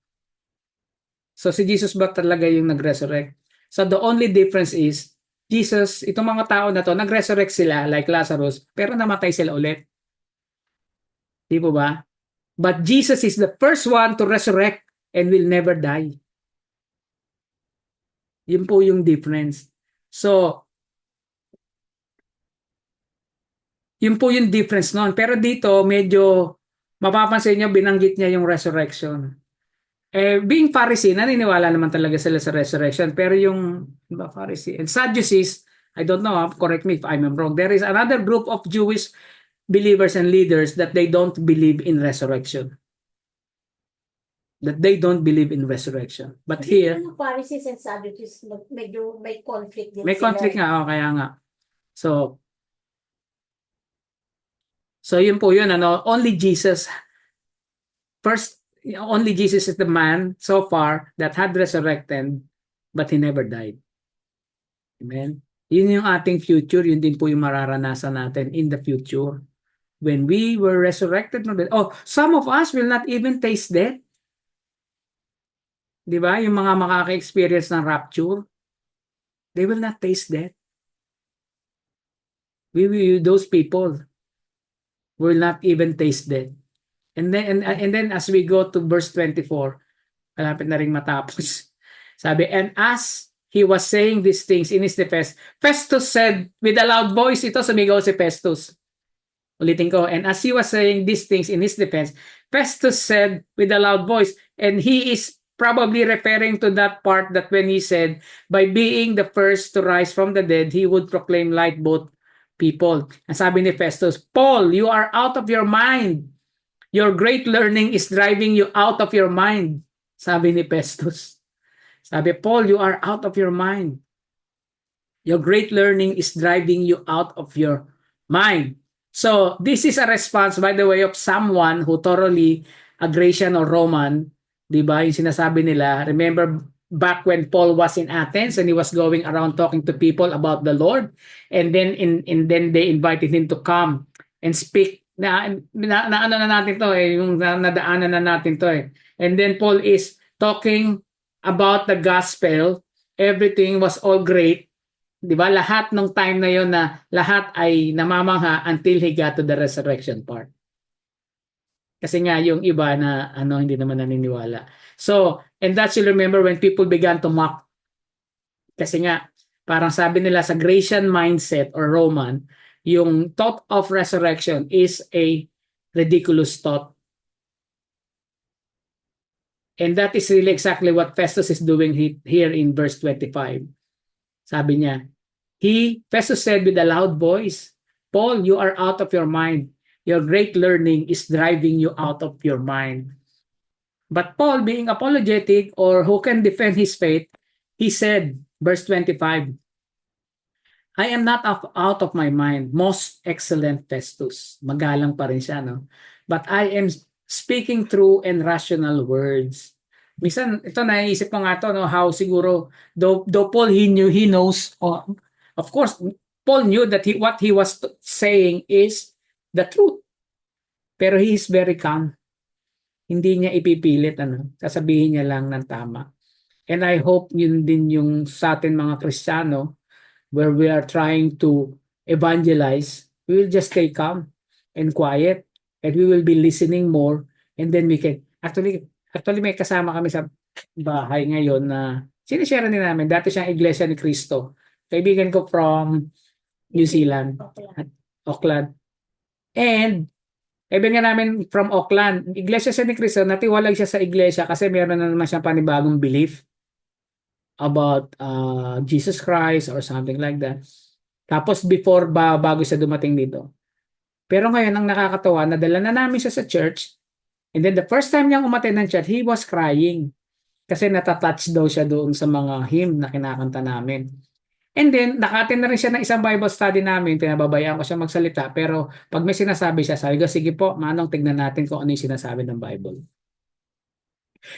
So si Jesus ba talaga yung nag-resurrect? So the only difference is, Jesus, itong mga tao na to, nag-resurrect sila like Lazarus, pero namatay sila ulit. Di po ba? But Jesus is the first one to resurrect and will never die. Yun po yung difference. So, yun po yung difference noon. Pero dito, medyo mapapansin nyo, binanggit niya yung resurrection. Being Pharisee, naniniwala naman talaga sila sa resurrection. Pero yung Pharisee and Sadducees, I don't know, correct me if I'm wrong. There is another group of Jewish believers and leaders that they don't believe in resurrection. That they don't believe in resurrection. But here, Pharisees and Sadducees, medyo may conflict din may sila. conflict nga, kaya nga. So yun po yun, only Jesus, only Jesus is the man so far that had resurrected, but he never died. Amen? Yun yung ating future, yun din po yung mararanasan natin in the future. when we were resurrected from the dead. Oh, some of us will not even taste death. Di ba? Yung mga makaka-experience ng rapture, they will not taste death. Those people will not even taste death. And then as we go to verse 24, malapit na ring matapos. Sabi, and as he was saying these things in his defense, Festus said with a loud voice, ito sumigaw si Festus. Ulitin ko, and as he was saying these things in his defense, Festus said with a loud voice, and he is probably referring to that part that when he said, by being the first to rise from the dead, he would proclaim light both people. Ang sabi ni Festus, Paul, you are out of your mind. Your great learning is driving you out of your mind. Sabi ni Festus. Sabi, Paul, you are out of your mind. Your great learning is driving you out of your mind. So, this is a response, by the way, of someone who thoroughly, a Grecian or Roman, di ba, yung sinasabi nila, remember back when Paul was in Athens and he was going around talking to people about the Lord, and then then they invited him to come and speak. Ano na natin to yung nadaanan na natin to And then Paul is talking about the gospel. Everything was all great. 'Di ba? Lahat ng time na yon na lahat ay namamangha until he got to the resurrection part. Kasi nga yung iba na hindi naman naniniwala. So, and that you'll remember when people began to mock. Kasi nga parang sabi nila sa Grecian mindset or Roman, yung thought of resurrection is a ridiculous thought. And that is really exactly what Festus is doing here in verse 25. Sabi niya, Festus said with a loud voice, Paul, you are out of your mind. Your great learning is driving you out of your mind. But Paul, being apologetic or who can defend his faith, he said, verse 25, I am not out of my mind, most excellent Festus. Magalang pa rin siya, no? But I am speaking true and rational words. Minsan, ito naisip ko nga to, no? How siguro, though Paul, he knows, of course, Paul knew that what he was saying is the truth. Pero he is very calm. Hindi niya ipipilit, sasabihin niya lang ng tama. And I hope yun din yung sa atin mga Kristiyano, where we are trying to evangelize, we will just stay calm and quiet, and we will be listening more, and then we can, actually may kasama kami sa bahay ngayon na sinishare din namin, dati siyang Iglesia ni Cristo. Kaibigan ko from New Zealand, Auckland. And kaibigan namin from Auckland, Iglesia siya ni Cristo, natiwalag siya sa iglesia kasi meron na naman siyang panibagong belief about Jesus Christ or something like that. Tapos before bago siya dumating dito. Pero ngayon ang nakakatawa, nadala na namin siya sa church, and then the first time niyang umattend ng church, he was crying kasi natatouch daw siya doon sa mga hymn na kinakanta namin. And then naka-attend na rin siya ng isang Bible study namin, pinababayaan ko siya magsalita, pero pag may sinasabi siya, sabi ko, sige po, manong tignan natin kung ano yung sinasabi ng Bible.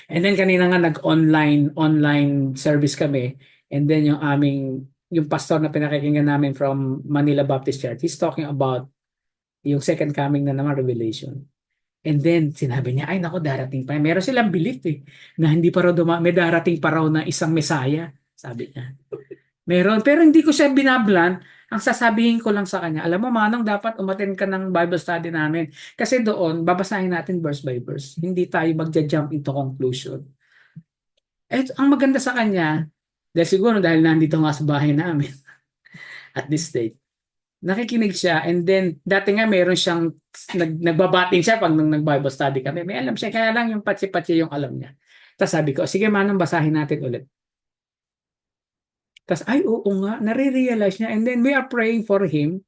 And then kanina nga nag-online service kami, and then yung pastor na pinakikinggan namin from Manila Baptist Church, he's talking about yung second coming na naman, Revelation. And then sinabi niya, ay nako, darating pa. Meron silang belief na hindi pa raw may darating pa raw na isang Mesaya, sabi niya. Meron, pero hindi ko siya binablan. Ang sasabihin ko lang sa kanya, alam mo manong, dapat umattend ka ng Bible study namin. Kasi doon, babasahin natin verse by verse. Hindi tayo magja-jump into conclusion. At ang maganda sa kanya, dahil nandito nga sa bahay namin at this stage, nakikinig siya, and then dati nga meron siyang nagbabating siya pag nag-Bible study kami. May alam siya, kaya lang yung patsi-patsi yung alam niya. Tapos sabi ko, sige manong, basahin natin ulit. Tapos, ay, oo nga, nare-realize niya. And then, we are praying for him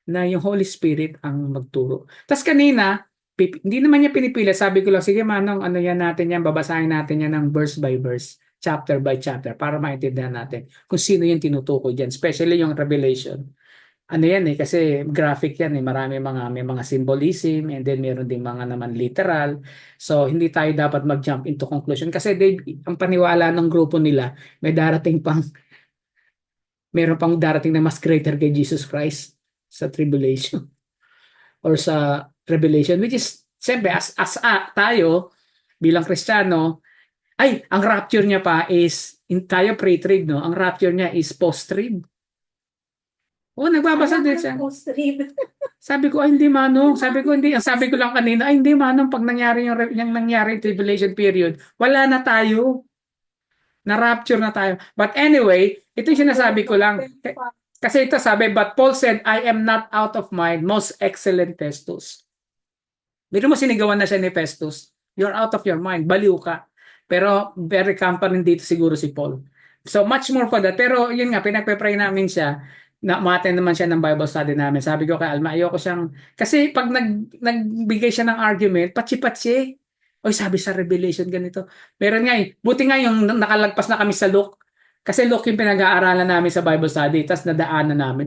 na yung Holy Spirit ang magturo. Tapos kanina, hindi naman niya pinipila. Sabi ko lang, sige manong, babasahin natin yan ng verse by verse, chapter by chapter, para maintindihan natin kung sino yung tinutukoy dyan. Especially yung Revelation. Kasi graphic yan may mga symbolism, and then meron ding mga naman literal. So, hindi tayo dapat mag-jump into conclusion. Kasi ang paniwala ng grupo nila, meron pang darating na mas greater kay Jesus Christ sa tribulation. or sa Revelation, which is siyempre tayo bilang Kristiyano, ay ang rapture niya pa is tayo pre-trib, no? Ang rapture niya is post-trib. Nagbabasa din siya. Sabi ko, ay hindi manong. Sabi ko, hindi. Ang sabi ko lang kanina, ay hindi manong. Pag nangyari yung nangyari tribulation period, wala na tayo. Na-rapture na tayo. But anyway, ito yung sinasabi ko lang. Kasi ito sabi, but Paul said, I am not out of mind, most excellent Festus. Biro mo sinigawan na siya ni Festus. You're out of your mind. Baliw ka. Pero very calm pa rin dito siguro si Paul. So much more for that. Pero yun nga, pinagpe-pray namin siya na umaten naman siya ng Bible study namin. Sabi ko kay Alma, ayoko siyang, kasi pag nagbigay siya ng argument, patsi-patsi. Oy, sabi sa Revelation ganito. Meron nga buti nga yung nakalagpas na kami sa Luke. Kasi Luke yung pinag-aaralan namin sa Bible study, tapos nadaanan namin.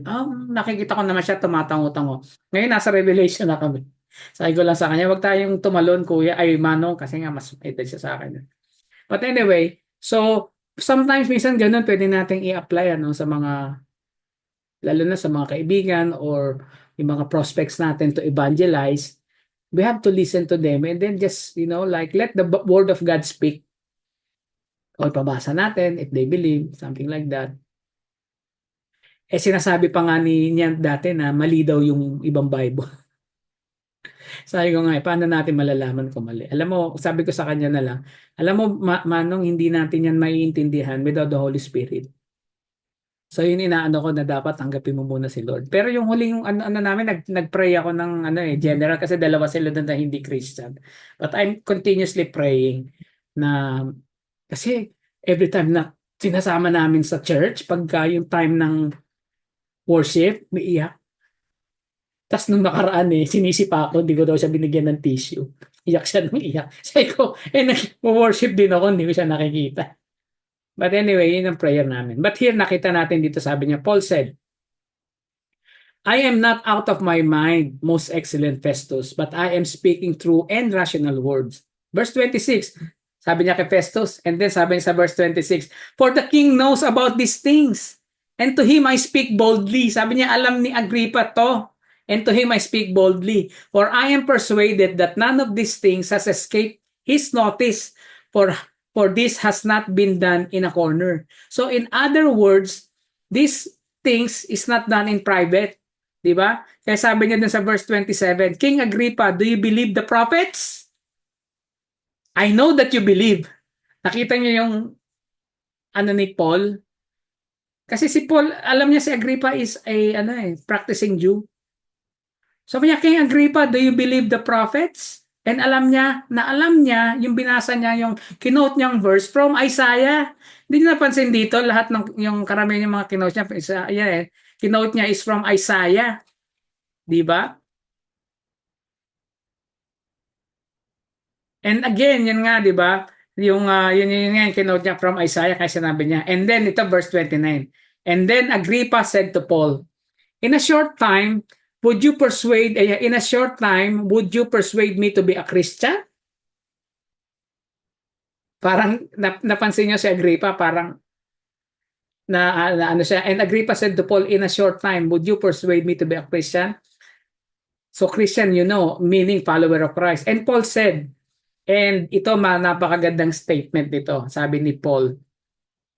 Nakikita ko naman siya tumatango-tango. Ngayon nasa Revelation na kami. Sabi ko lang sa kanya, wag tayong tumalon kuya, ay manong, kasi nga mas edad siya sa akin. But anyway, so sometimes minsan ganun pwede nating i-apply sa mga, lalo na sa mga kaibigan or yung mga prospects natin to evangelize. We have to listen to them and then just, like let the word of God speak. O pabasa natin if they believe, something like that. Sinasabi pa nga niya dati na mali daw yung ibang Bible. Sabi ko nga, paano natin malalaman kung mali? Alam mo, sabi ko sa kanya na lang, alam mo, Manong, hindi natin yan maiintindihan without the Holy Spirit. So yun inaano ko na dapat tanggapin mo muna si Lord. Pero yung huling ano namin nagpray ako ng general kasi dalawa sila doon na hindi Christian. But I'm continuously praying na kasi every time na sinasama namin sa church pagka yung time ng worship, may iyak. Tapos nung nakaraan sinisipa ako, hindi ko daw siya binigyan ng tissue. Iyak siya nung iyak. Sabi ko, nag-worship din ako, hindi ko siya nakikita. But anyway, yun ang prayer namin. But here, nakita natin dito, sabi niya, Paul said, I am not out of my mind, most excellent Festus, but I am speaking true and rational words. Verse 26, sabi niya kay Festus, and then sabi niya sa verse 26, for the king knows about these things, and to him I speak boldly. Sabi niya, alam ni Agrippa to, and to him I speak boldly, for I am persuaded that none of these things has escaped his notice, for this has not been done in a corner. So in other words, these things is not done in private. Diba? Kaya sabi niya dun sa verse 27, King Agrippa, do you believe the prophets? I know that you believe. Nakita niyo yung ni Paul? Kasi si Paul, alam niya si Agrippa is a practicing Jew. Sabi niya, King Agrippa, do you believe the prophets? And alam niya, yung binasa niya, yung kinote niyang verse from Isaiah. Hindi niyo napansin dito, lahat ng yung karamihan yung mga kinote niya, kinote niya is from Isaiah. Di ba? And again, yun nga, di ba? Yun nga, kinote niya from Isaiah, kaya sinabi niya. And then, ito verse 29. And then Agrippa said to Paul, in a short time, would you persuade me to be a Christian? Parang napansin niyo si Agrippa, parang ano siya. And Agrippa said to Paul, in a short time, would you persuade me to be a Christian? So Christian, meaning follower of Christ. And Paul said, and ito napakagandang statement dito, sabi ni Paul.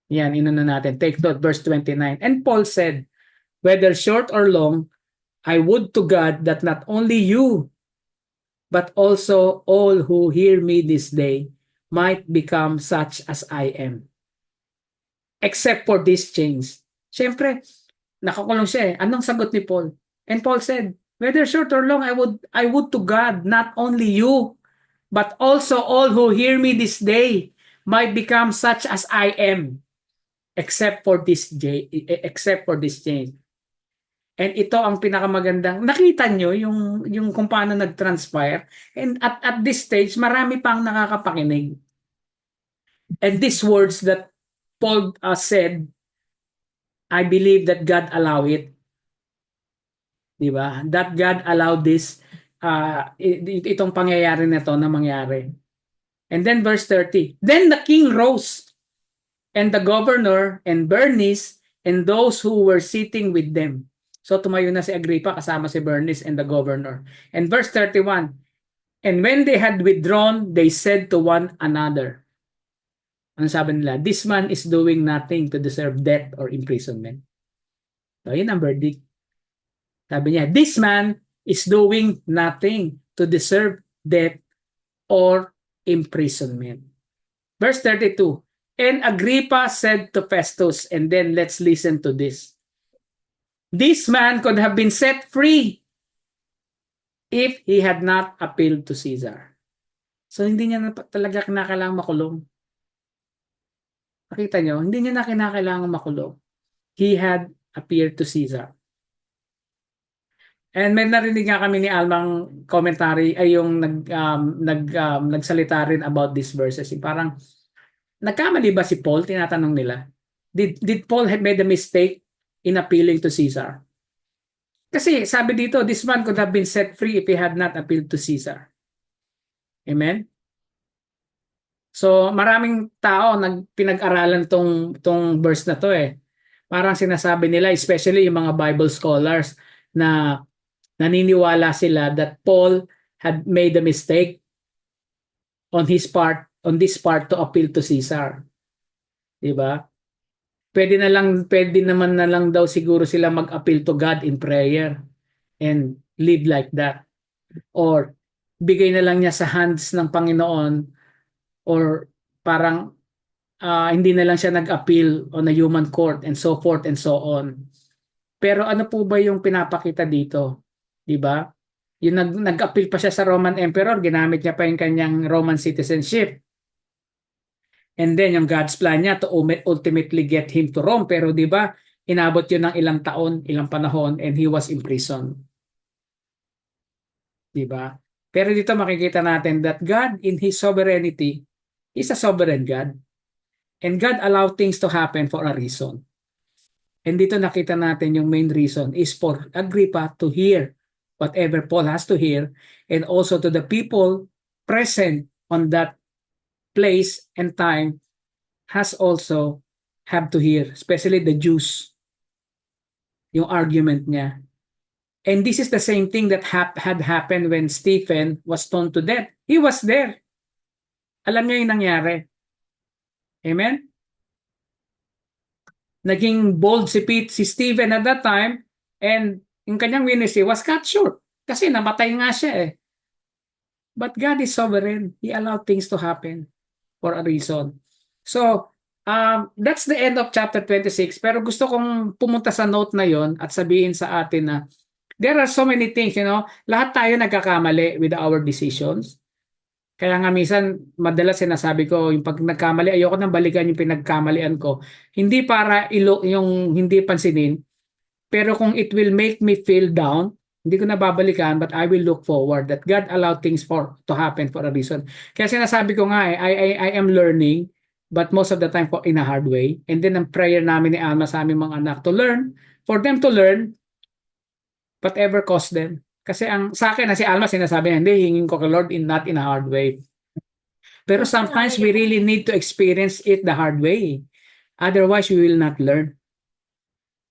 Yan, inuna natin. Take note, verse 29. And Paul said, whether short or long, I would to God that not only you, but also all who hear me this day might become such as I am. Except for this change. Siyempre, nakakulong siya Anong sagot ni Paul? And Paul said, whether short or long, I would to God not only you, but also all who hear me this day might become such as I am. Except for this change. And ito ang pinakamagandang, nakita nyo yung kung paano nag-transpire. And at this stage, marami pang nakakapakinig. And these words that Paul said, I believe that God allowed it. Diba? That God allowed this, itong pangyayari na to na mangyari. And then verse 30, then the king rose, and the governor, and Bernice, and those who were sitting with them. So tumayo na si Agrippa kasama si Bernice and the governor. And verse 31, and when they had withdrawn, they said to one another, ano sabi nila? This man is doing nothing to deserve death or imprisonment. So yun ang verdict. Sabi niya, this man is doing nothing to deserve death or imprisonment. Verse 32, and Agrippa said to Festus, and then let's listen to this. This man could have been set free if he had not appealed to Caesar. So hindi niya na talaga kinakailangang makulong. Nakita nyo, hindi niya na kinakailangang makulong. He had appeared to Caesar. And may narinig nga kami ni Almang commentary ay yung nagsalita rin about these verses. Parang nagkamali ba si Paul? Tinatanong nila. Did Paul have made a mistake in appealing to Caesar? Kasi sabi dito, this man could have been set free if he had not appealed to Caesar. Amen? So maraming tao pinag-aralan tong verse na to eh. Parang sinasabi nila, especially yung mga Bible scholars, na naniniwala sila that Paul had made a mistake on this part to appeal to Caesar. 'Di ba? Pwede naman na lang daw siguro sila mag-appeal to God in prayer and live like that. Or bigay na lang niya sa hands ng Panginoon, or parang hindi na lang siya nag-appeal on a human court and so forth and so on. Pero ano po ba yung pinapakita dito? 'Di ba? Yung nag-appeal pa siya sa Roman Emperor, ginamit niya pa yung kanyang Roman citizenship. And then yung God's plan niya to ultimately get him to Rome. Pero 'di ba, inabot yun ng ilang taon, ilang panahon, and he was imprisoned. 'Di ba? Pero dito makikita natin that God in His sovereignty is a sovereign God. And God allowed things to happen for a reason. And dito nakita natin yung main reason is for Agrippa to hear whatever Paul has to hear, and also to the people present on that place and time has also have to hear, especially the Jews, yung argument niya. And this is the same thing that had happened when Stephen was stoned to death. He was there. Alam niya yung nangyari. Amen? Naging bold si Stephen at that time, and yung kanyang ministry was cut short kasi namatay nga siya eh. But God is sovereign. He allowed things to happen for a reason. So, that's the end of chapter 26. Pero gusto kong pumunta sa note na yon at sabihin sa atin na there are so many things, lahat tayo nagkakamali with our decisions. Kaya nga minsan, madalas sinasabi ko, yung pag nagkamali, ayoko nang balikan yung pinagkamalian ko. Hindi para yung hindi pansinin, pero kung it will make me feel down, hindi ko na babalikan, but I will look forward that God allowed things to happen for a reason. Kaya sinasabi ko nga I am learning, but most of the time in a hard way. And then ang prayer namin ni Alma sa aming mga anak to learn, for them to learn, whatever cost them. Kasi sa akin na si Alma sinasabi niya, hindi, hingin ko kay Lord not in a hard way. Pero sometimes we really need to experience it the hard way. Otherwise, we will not learn.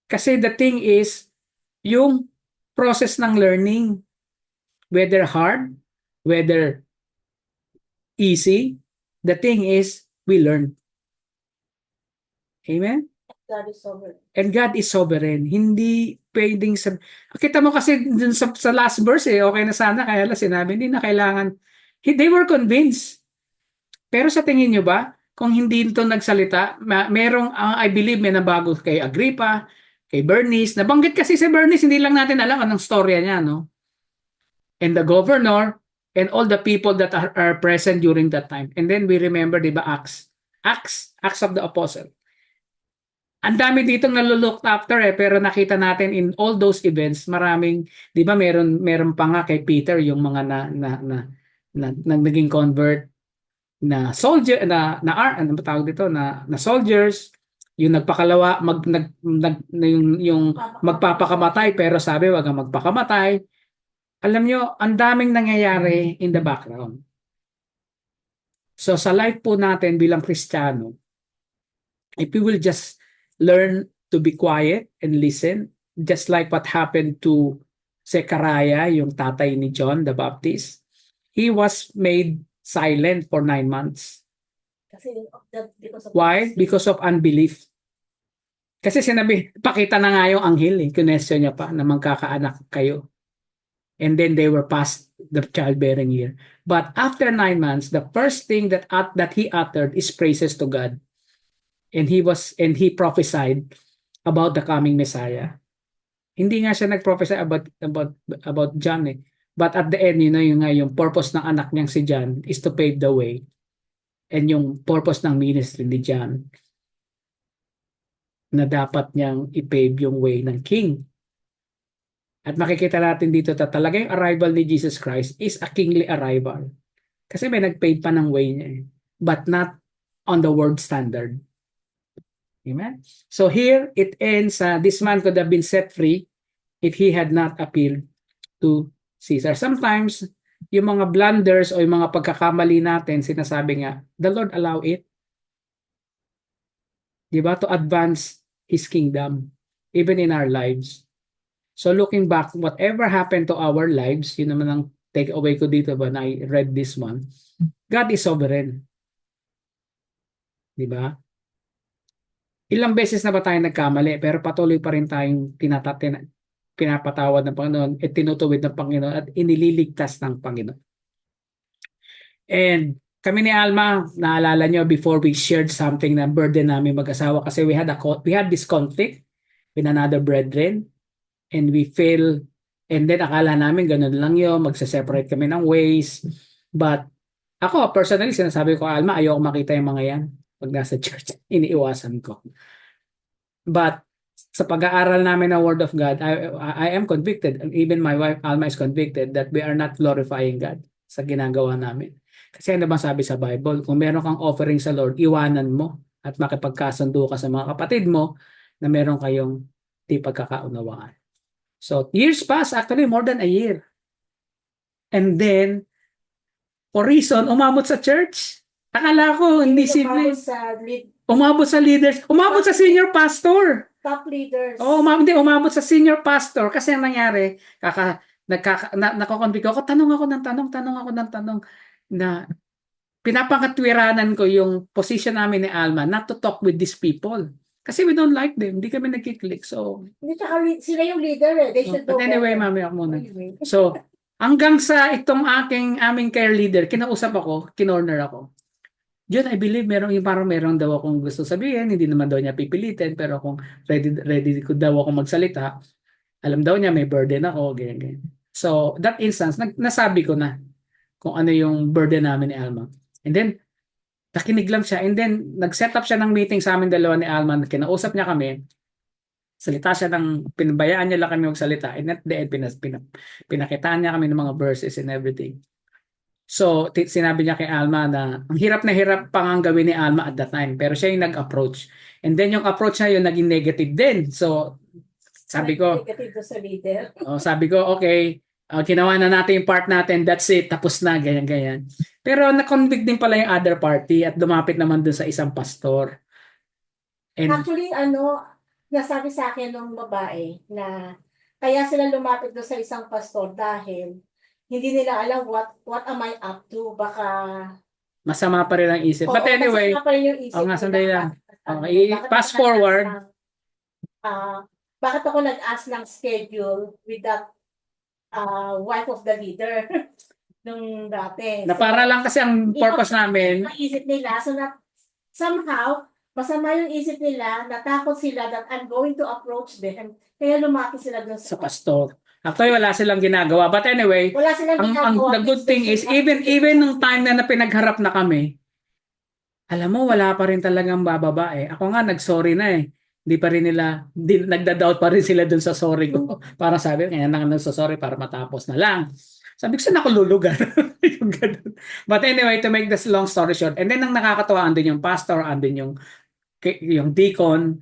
Kasi the thing is, yung process ng learning, whether hard, whether easy, the thing is, we learn. Amen? God is sovereign. And God is sovereign. Hindi pwedeng kita mo kasi dun sa last verse okay na sana, kaya lang sinabi, hindi na kailangan. They were convinced. Pero sa tingin nyo ba, kung hindi ito nagsalita, merong, I believe, may nabago kay Agrippa, kay Bernice. Nabanggit kasi si Bernice, hindi lang natin alam anong storya niya, no? And the governor, and all the people that are present during that time. And then we remember, di ba, Acts of the Apostle. Ang dami ditong nalolooked after pero nakita natin in all those events, maraming, di ba, meron pa nga kay Peter yung mga naging convert na soldier ano tawag dito na soldiers, yung nagpakalawa yung magpapakamatay pero sabi wag kang magpakamatay. Alam nyo, ang daming nangyayari in the background. So sa life po natin bilang Kristiyano, if we will just learn to be quiet and listen just like what happened to Zechariah, yung tatay ni John the Baptist, he was made silent for 9 months. Kasi because of Why? Because of unbelief. Kasi sinabi, pakita na nga yung anghel eh, kinesyo niya pa na magkakaanak kayo. And then they were past the childbearing year. But after 9 months, the first thing that he uttered is praises to God. And he prophesied about the coming Messiah. Hindi nga siya nag-prophesy about John eh. But at the end, yung purpose ng anak niyang si John is to pave the way. And yung purpose ng ministry ni John na dapat niyang i-pave yung way ng king. At makikita natin dito na talaga yung arrival ni Jesus Christ is a kingly arrival. Kasi may nag-pave pa ng way niya eh. But not on the world standard. Amen? So here it ends, this man could have been set free if he had not appealed to Caesar. Sometimes, yung mga blunders o yung mga pagkakamali natin, sinasabi nga, the Lord allow it. Diba? To advance His kingdom, even in our lives. So looking back, whatever happened to our lives, yun naman ang take away ko dito when I read this one, God is sovereign. Diba? Ilang beses na ba tayo nagkamali, pero patuloy pa rin tayong pinapatawad ng Panginoon at tinutuwid ng Panginoon at inililigtas ng Panginoon. And kami ni Alma, naalala nyo before we shared something na burden namin mag-asawa kasi we had this conflict with another brethren and we fail and then akala namin ganun lang yun, magse-separate kami ng ways. But ako personally, sinasabi ko, Alma, ayoko makita yung mga yan pag nasa church. Iniiwasan ko. But sa pag-aaral namin ng Word of God, I am convicted, and even my wife Alma is convicted that we are not glorifying God sa ginagawa namin. Kasi ano bang sabi sa Bible? Kung meron kang offering sa Lord, iwanan mo at makipagkasundo ka sa mga kapatid mo na meron kayong di pagkakaunawaan. So, years passed, actually more than a year. And then, for reason, umabot sa church. Akala ko, hindi simple. Umabot sa leaders. Umabot sa senior pastor. Top leaders. Oo, umabot sa senior pastor. Kasi ang nangyari, nakakonvict ako, tanong ako ng tanong, na pinapakatwiranan ko yung position namin ni Alma not to talk with these people. Kasi we don't like them. Hindi kami nagkiklik. So, hindi, tsaka sila yung leader eh. They should but anyway, mami ako muna. So, hanggang sa aming care leader, kinausap ako, kinorner ako. Yun, I believe parang meron daw akong gusto sabihin, hindi naman daw niya pipilitin, pero kung ready ko daw ako magsalita, alam daw niya may burden ako, ganyan. So, that instance, nasabi ko na kung ano yung burden namin ni Alma. And then, nakinig lang siya. And then, nag-set up siya ng meeting sa amin dalawa ni Alma. Kinausap niya kami. Salita siya pinabayaan niya lang kami magsalita. And at the end, pinakitaan niya kami ng mga verses and everything. So, sinabi niya kay Alma na ang hirap na hirap pang ang gawin ni Alma at that time. Pero siya yung nag-approach. And then, yung approach niya yung naging negative din. So, sabi ko, sabi ko, okay, ginawa na natin yung part natin, that's it, tapos na, ganyan. Pero na-convict din pala yung other party at lumapit naman dun sa isang pastor. And, actually, nasabi sa akin ng babae na kaya sila lumapit dun sa isang pastor dahil hindi nila alam what am I up to, baka masama pa rin ang isip. But anyway, sandali lang. Okay, fast forward. Bakit ako nag-ask ng schedule with that wife of the leader nung dati. Na para lang kasi ang purpose namin. Isip nila, so that somehow, masama yung isip nila, natakot sila that I'm going to approach them. Kaya lumapit sila doon sa pastor. Actually, wala silang ginagawa. But anyway, wala silang ginagawa. The good thing is, even nung time na pinagharap na kami, alam mo, wala pa rin talagang bababa eh. Ako nga, nag-sorry na eh. Hindi pa rin nila, nagda-doubt pa rin sila dun sa sorry ko. Parang sabi, kaya na sorry para matapos na lang. Sabi ko, saan ako lulugar? But anyway, to make this long story short, and then ang nakakatawa, andun yung pastor, andun yung deacon.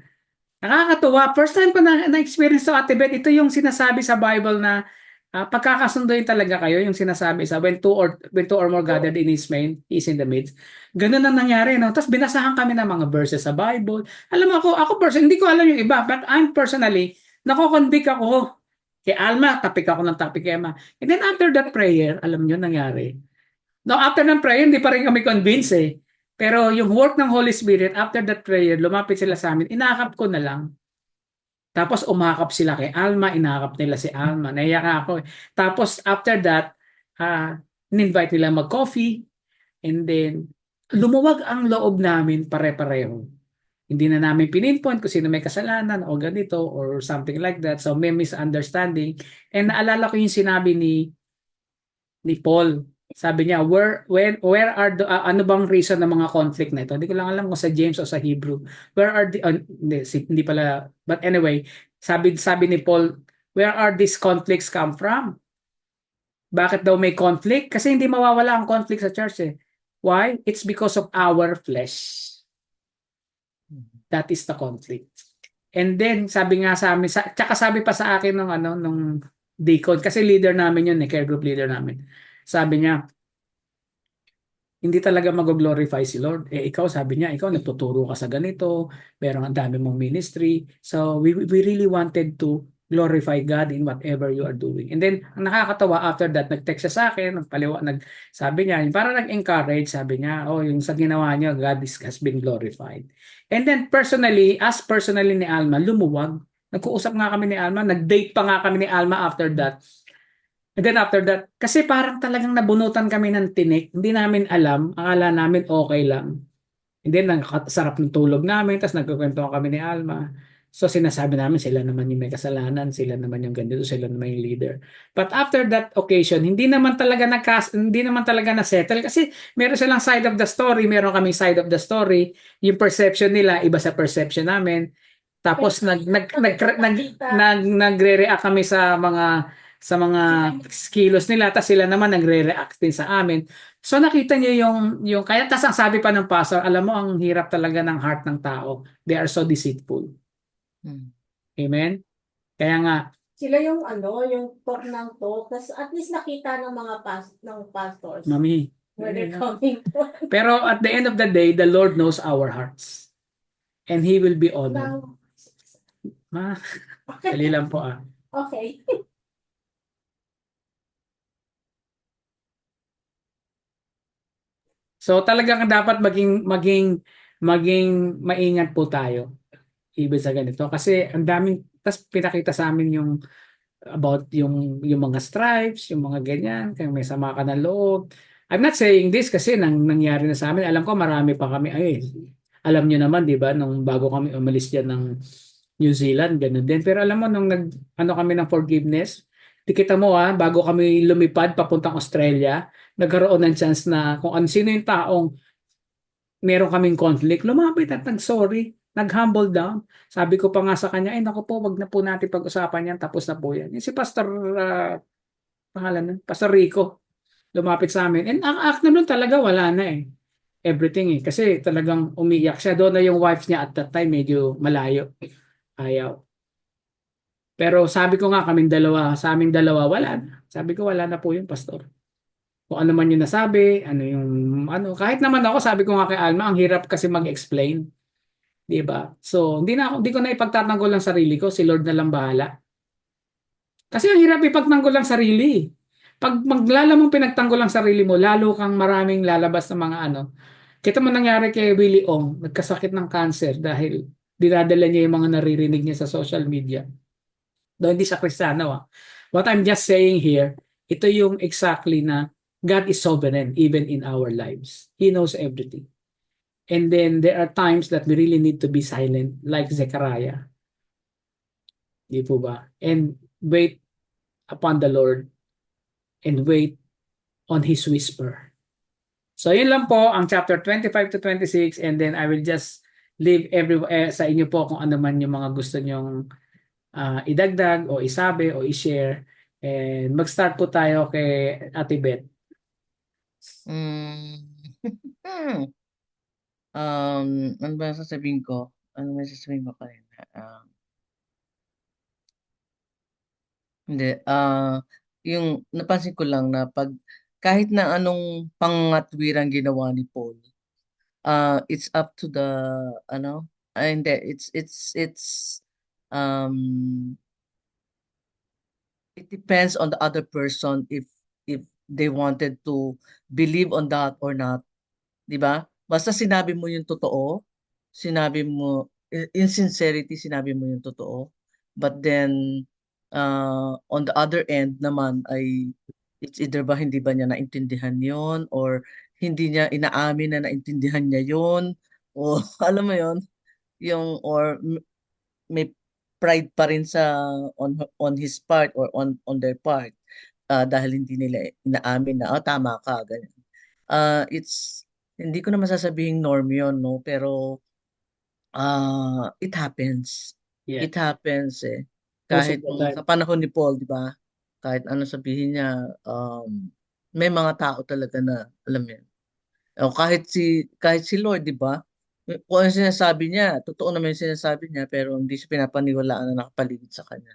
Nakakatuwa. First time ko na-experience sa Ate Beth, ito yung sinasabi sa Bible na pagkakasunduin talaga kayo, yung sinasabi sa when two or more gathered in His name, He is in the midst. Ganun ang nangyari, no? Tapos binasahan kami ng mga verses sa Bible. Alam mo ako personally, hindi ko alam yung iba, but I'm personally, Nako-convict ako. Kay Alma, tapik ako ng tapik kay Emma. And then after that prayer, alam nyo nangyari. No, after ng prayer, hindi pa rin kami convinced eh. Pero yung work ng Holy Spirit, after that prayer, lumapit sila sa amin, inakap ko na lang. Tapos umakap sila kay Alma, inakap nila si Alma. Naiyak ako eh. Tapos after that, uh, in-invite nila mag-coffee. And then, lumuwag ang loob namin pare-pareho. Hindi na namin pinpoint kung sino may kasalanan o ganito or something like that. So may misunderstanding. And naalala ko yung sinabi ni Paul. Sabi niya, where are the, ano bang reason ng mga conflict na ito? Hindi ko lang alam kung sa James o sa Hebrew. Where are the, hindi pala, but anyway, sabi ni Paul, where are these conflicts come from? Bakit daw may conflict? Kasi hindi mawawala ang conflict sa church eh. Why? It's because of our flesh. That is the conflict. And then sabi nga sa amin, tsaka sabi pa sa akin nung deacon, kasi leader namin yun, care group leader namin. Sabi niya, hindi talaga mag-glorify si Lord. Ikaw, sabi niya, ikaw nagtuturo ka sa ganito, pero ang dami mong ministry. So we really wanted to glorify God in whatever you are doing. And then, ang nakakatawa, after that, nag-text siya sa akin, sabi niya, parang nag-encourage, sabi niya, yung sa ginawa niya, God has been glorified. And then, personally ni Alma, lumuwag. Nag-uusap nga kami ni Alma, nag-date pa nga kami ni Alma after that. And then after that, kasi parang talagang nabunutan kami ng tinik, hindi namin alam, akala namin okay lang. And then, ang sarap ng tulog namin, tapos nagkukwento kami ni Alma. So, sinasabi namin, sila naman yung may kasalanan, sila naman yung ganito, sila naman yung leader. But after that occasion, hindi naman talaga na-settle kasi meron silang side of the story, meron kaming side of the story. Yung perception nila, iba sa perception namin. Tapos nagre-react kami sa mga kilos nila, tapos sila naman nagre-react din sa amin. So nakita niyo yung kaya tas ang sabi pa ng pastor, alam mo ang hirap talaga ng heart ng tao. They are so deceitful. Amen. Kaya nga Sila yung yung talk ng talk, tas at least nakita ng mga pastors mami. where they're coming from. Pero at the end of the day, the Lord knows our hearts. And He will be honored. Ma, dali lang po Okay. So talagang dapat maging maingat po tayo. Ibig sa ganito kasi ang daming tas pinakita sa amin yung about yung mga stripes, yung mga ganyan, kaya may sama ka ng loob. I'm not saying this kasi nangyari na sa amin. Alam ko marami pa kami alam niyo naman 'di ba nung bago kami umalis diyan ng New Zealand, ganun din. Pero alam mo nung kami ng forgiveness, kita mo bago kami lumipad papuntang Australia, nagkaroon ng chance na kung sino yung taong meron kaming conflict, lumapit at nag-sorry, nag-humble down. Sabi ko pa nga sa kanya, naku po, wag na po natin pag-usapan yan, tapos na po yan. Yung si Pastor, pangalan nun, Pastor Rico, lumapit sa amin. And ang act na nun talaga, wala na everything Kasi talagang umiyak siya. Doon na yung wife niya at that time, medyo malayo. Ayaw. Pero sabi ko nga sa aming dalawa, wala na. Sabi ko, wala na po yung pastor. Kung ano man yung nasabi, kahit naman ako, sabi ko nga kay Alma, ang hirap kasi mag-explain. Di ba? So, hindi ko na ipagtatanggol ang sarili ko, si Lord na lang bahala. Kasi ang hirap ipagtanggol ang sarili. Pag maglalamang pinagtanggol ang sarili mo, lalo kang maraming lalabas ng mga Kita mo nangyari kay Willie Ong, nagkasakit ng cancer dahil dinadala niya yung mga naririnig niya sa social media. Though hindi siya Kristiyano. What I'm just saying here, ito yung exactly na God is sovereign even in our lives. He knows everything. And then there are times that we really need to be silent like Zechariah. Di po ba? And wait upon the Lord and wait on His whisper. So yun lang po ang chapter 25 to 26 and then I will just leave sa inyo po kung ano man yung mga gusto nyong idagdag o isabi o i-share. And mag-start po tayo kay Ate Beth. Ano ba sasabihin ko? Ano ba sasabihin ko kanina? Hindi, yung napansin ko lang na kahit na anong pangatwirang ginawa ni Paul, it's up to the, hindi, it's, um, it depends on the other person if they wanted to believe on that or not, 'di ba? Basta sinabi mo yung totoo, sinabi mo in sincerity, sinabi mo yung totoo. But then on the other end naman ay it's either ba hindi ba niya naintindihan yon or hindi niya inaamin na naintindihan niya yon o alam mo yon yung or may pride pa rin sa on his part or on their part dahil hindi nila inaamin na tama ka ganyan. It's hindi ko na masasabihing norm yun, no, pero it happens. Yeah, It happens eh. most of Kahit the sa time. panahon ni Paul, di ba? Kahit ano sabihin niya, may mga tao talaga na alam mo yun. O kahit si Lord, di ba? Kung ano sinasabi niya, totoo naman yung sinasabi niya, pero hindi siya pinapaniwalaan na nakapaligid sa kanya.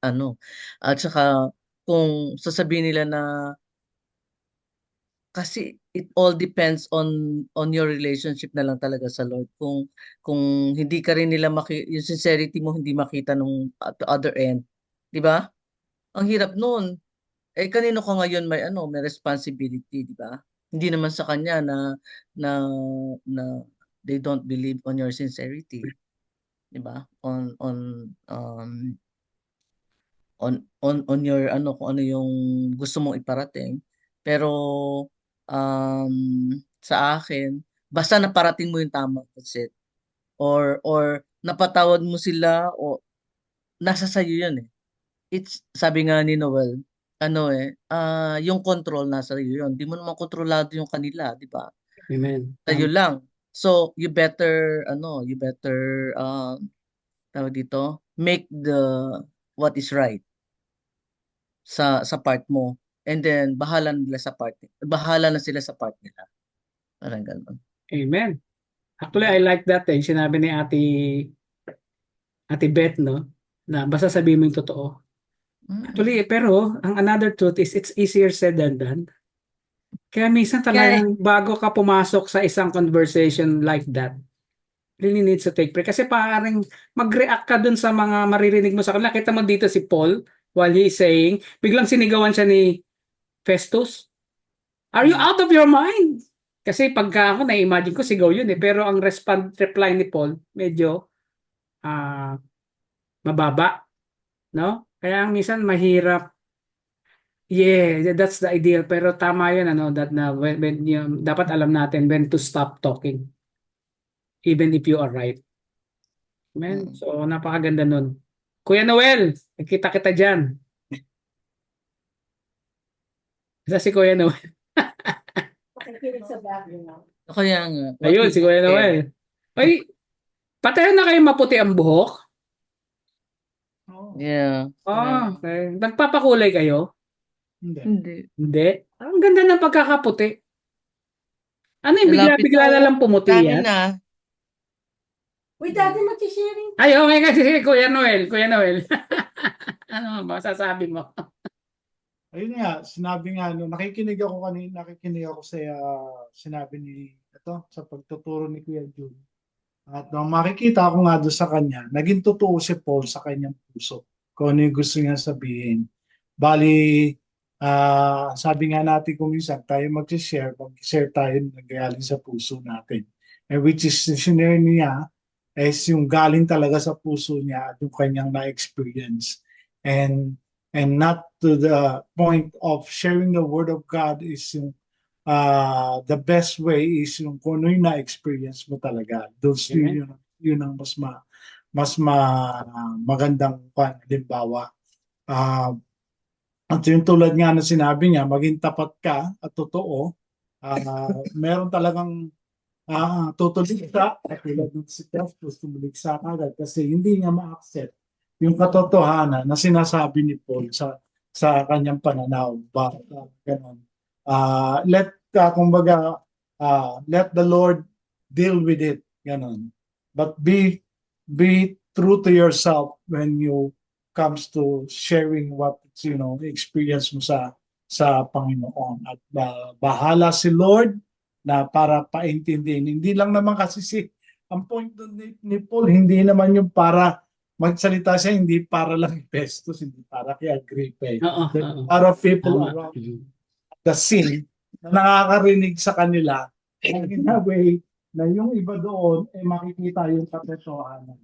Ano? At saka, kung sasabihin nila na, kasi it all depends on your relationship na lang talaga sa Lord. Kung hindi ka rin nila yung sincerity mo hindi makita nung at the other end, 'di ba? Ang hirap noon. Eh kanino ka ngayon may responsibility, 'di ba? Hindi naman sa kanya na na they don't believe on your sincerity, 'di ba? On your kung ano yung gusto mong iparating. Pero um, sa akin, basta naparating mo yung tama, that's it. Or napatawad mo sila o nasa sayo yun eh. It's sabi nga ni Noel, yung control nasa iyo yun. Di mo naman kontrolado yung kanila, di ba? Amen. Sa'yo lang. So you better tawag dito, make the what is right sa part mo. And then bahala na sila sa part nila. Parang ganun. Amen. Actually, I like that eh. Sinabi ni Ate Beth, no? Na basta sabihin mo yung totoo. Actually, pero ang another truth is it's easier said than done. Kaya minsan Kaya, talagang bago ka pumasok sa isang conversation like that, really needs to take break. Kasi parang mag-react ka dun sa mga maririnig mo sa kanila. Kita mo dito si Paul, while he is saying, biglang sinigawan siya ni Festus. Are you out of your mind? Kasi pagka ako, na-imagine ko sigaw yun eh. Pero ang reply ni Paul, medyo ah, mababa. No? Kaya minsan mahirap. Yeah, that's the ideal. Pero tama yun, that na when dapat alam natin when to stop talking. Even if you are right. Amen. mm, So, napakaganda nun. Kuya Noel, nakita kita dyan. Isa si Kuya Noel. Pakikinig sa background. kaya nga, what Ayun, we si don't Kuya care. Noel. Ay, patayo na kayo maputi ang buhok? Oo. Yeah. Okay. Nagpapakulay kayo? Hindi. Hindi. Hindi. Ang ganda ng pagkakaputi. Ano yung Nalapit bigla-bigla na lang pumuti Dami yan? na. Uy, dati mag-sharing. Ay, okay kasi Kuya Noel. Kuya Noel. Ano ba sasabi mo? Ayun nga, sinabi nga, nakikinig ako sa sinabi sa pagtuturo ni Kuya Jun. At nung makikita ko nga doon sa kanya, naging totoo si Paul sa kanyang puso. Kung ano yung gusto niya sabihin. Bali, sabi nga natin kung minsan tayo mag-share tayo nagaling sa puso natin. And which is, sinare niya, is yung galing talaga sa puso niya at yung kanyang na-experience. And not to the point of sharing the word of God is yung the best way is yung kung ano yung na-experience mo talaga. Yun ang magandang halimbawa. At yung tulad nga na sinabi niya, maging tapat ka at totoo, meron talagang tutuligsa, katulad ng si Festus, tumuligsa kagad kasi hindi niya ma-accept yung katotohanan na sinasabi ni Paul sa kanyang pananaw. Ganun. Kumbaga, let the Lord deal with it. Ganun. But be true to yourself when you comes to sharing what experience mo sa Panginoon. At bahala si Lord na para paintindihin. Hindi lang naman kasi ang point doon ni Paul, hindi naman yung para magsalita siya hindi para lang kay Festus, hindi para kay Agrippa. Oo, There oo. are a lot of people Tama. around the scene na nakakarinig sa kanila in a way na yung iba doon ay makikita yung katotohanan.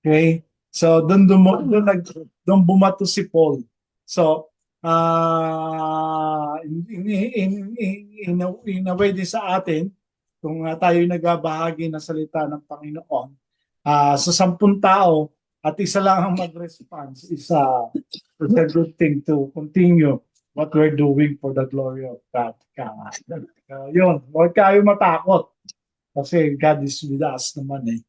Okay? So, doon bumato si Paul. So, in a way din sa atin, kung tayo nagbabahagi ng salita ng Panginoon, sa 10 tao, at isa lang ang mag-response, it's a good thing to continue what we're doing for the glory of God. Yun, huwag kayo matakot. Kasi God is with us naman eh.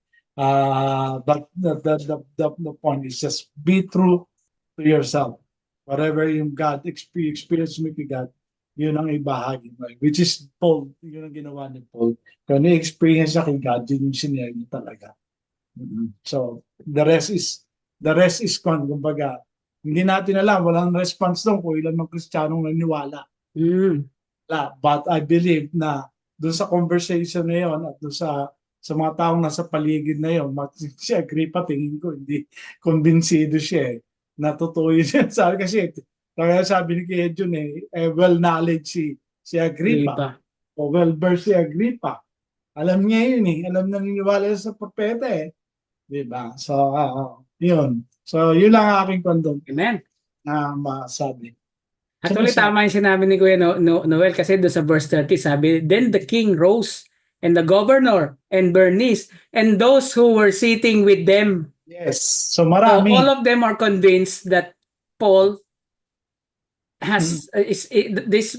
But the point is just be true to yourself. Whatever yung God experience mo kay God, yun ang ibahagi mo. Which is Paul, yun ang ginawa ni Paul. Kung ni-experience niya kay God, yun yung sinare niya talaga. So, the rest is kumbaga, hindi natin alam, walang response doon kung ilan ng Kristiyanong naniwala. Mm. But I believe na doon sa conversation na yun at doon sa mga taong nasa paligid na yun, si Agrippa tingin ko hindi kumbinsido siya na totoo yun siya. Kasi kaya sabi ni Kuya Jun well knowledge si Agrippa o well versed si Agrippa. Alam niya yun alam na naniniwala sa propeta diba? So yun. So yun lang ang aking kondom Amen. na masabi. Actually, tama yung sinabi ni Kuya Noel kasi doon sa verse 30 sabi, then the king rose and the governor and Bernice and those who were sitting with them. Yes. So So marami. all of them are convinced that Paul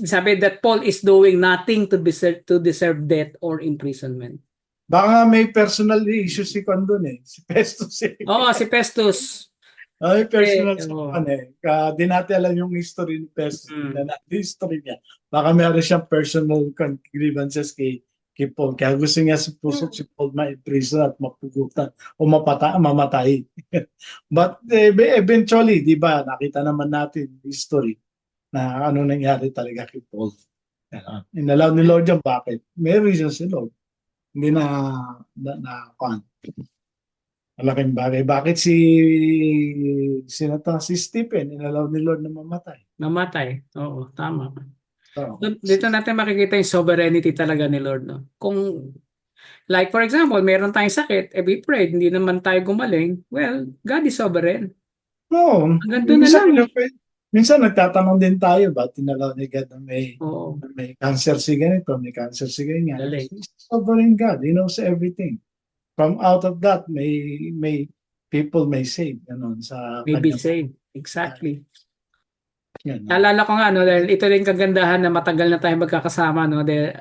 sabi that Paul is doing nothing to deserve death or imprisonment. Baka may personal issue si Condon si Festus Oo, si Festus. May personal Oo. di natin alam yung history ni Festus. History niya. Baka meron siyang personal grievances kay Paul. Kaya gusto niya si Paul ma-imprison at mapugutan o mamatay. But eventually, di ba, nakita naman natin history na ano nangyari talaga kay Paul. Inalaw ni Lord yan. Bakit? May reason si Lord. Hindi na malaking bagay. Bakit si Stephen, inalaw ni Lord na mamatay? Namatay. Oo, tama. So, Dito natin makikita yung sovereignty talaga ni Lord. No? Kung, like for example, meron tayong sakit, we prayed, hindi naman tayo gumaling, well, God is sovereign. no, Hanggang doon na lang. minsan nagtatanong din tayo, ba't tinalaw ni God na Oo. may cancer si ganito, may cancer si ganyan. Galing. He's sovereign God. He knows everything. From out of that, may people may save. Ganun, sa May be kanyang- saved. Exactly. Yan. Naalala ko nga, no, dahil ito rin kagandahan na matagal na tayo magkakasama, no, dahil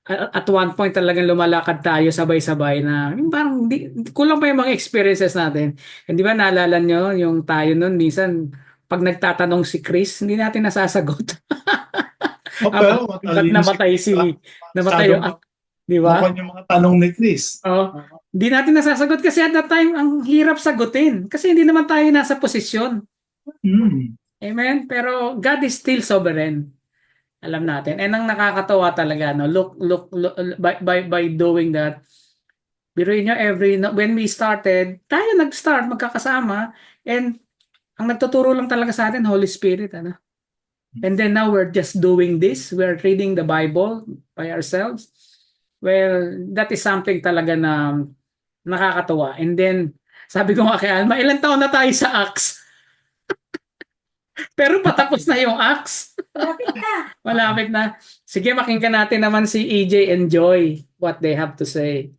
at one point talagang lumalakad tayo sabay-sabay na yung parang kulang pa yung mga experiences natin. Hindi ba naalala nyo yung tayo nun, minsan pag nagtatanong si Chris, hindi natin nasasagot. Pero Namatay yung di ba? Mukhang yung mga tanong ni Chris. Hindi natin nasasagot kasi at that time ang hirap sagutin kasi hindi naman tayo nasa posisyon. Amen. Pero God is still sovereign. Alam natin. And ang nakakatawa talaga, no, look by doing that. Biruin nyo, when we started, tayo nag-start magkakasama, and ang nagtuturo lang talaga sa atin, Holy Spirit, ano. And then now we're just doing this. We're reading the Bible by ourselves. Well, that is something talaga na nakakatawa. And then, sabi ko nga kay Alma, ilang taon na tayo sa Acts? Pero patapos na yung Acts. Malapit na. Sige, makinggan natin naman si EJ and Joy what they have to say.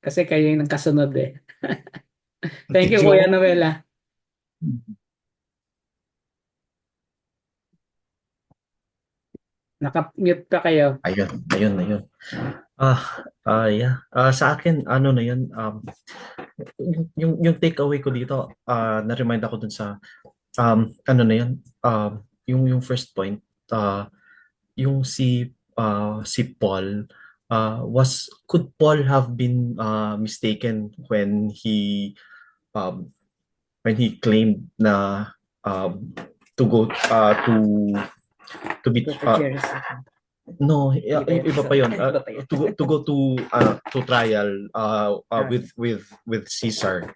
Kasi kayo yung nagkasunod Thank you, Kuya Noel. Naka-mute pa kayo. Ayun. Yeah. Sa akin, ano na yun, yung takeaway ko dito, na-remind ako dun sa, ano na yun, yung first point, yung si Paul, could Paul have been mistaken when he claimed na to go to be no, iba pa yun. To go to trial with Caesar.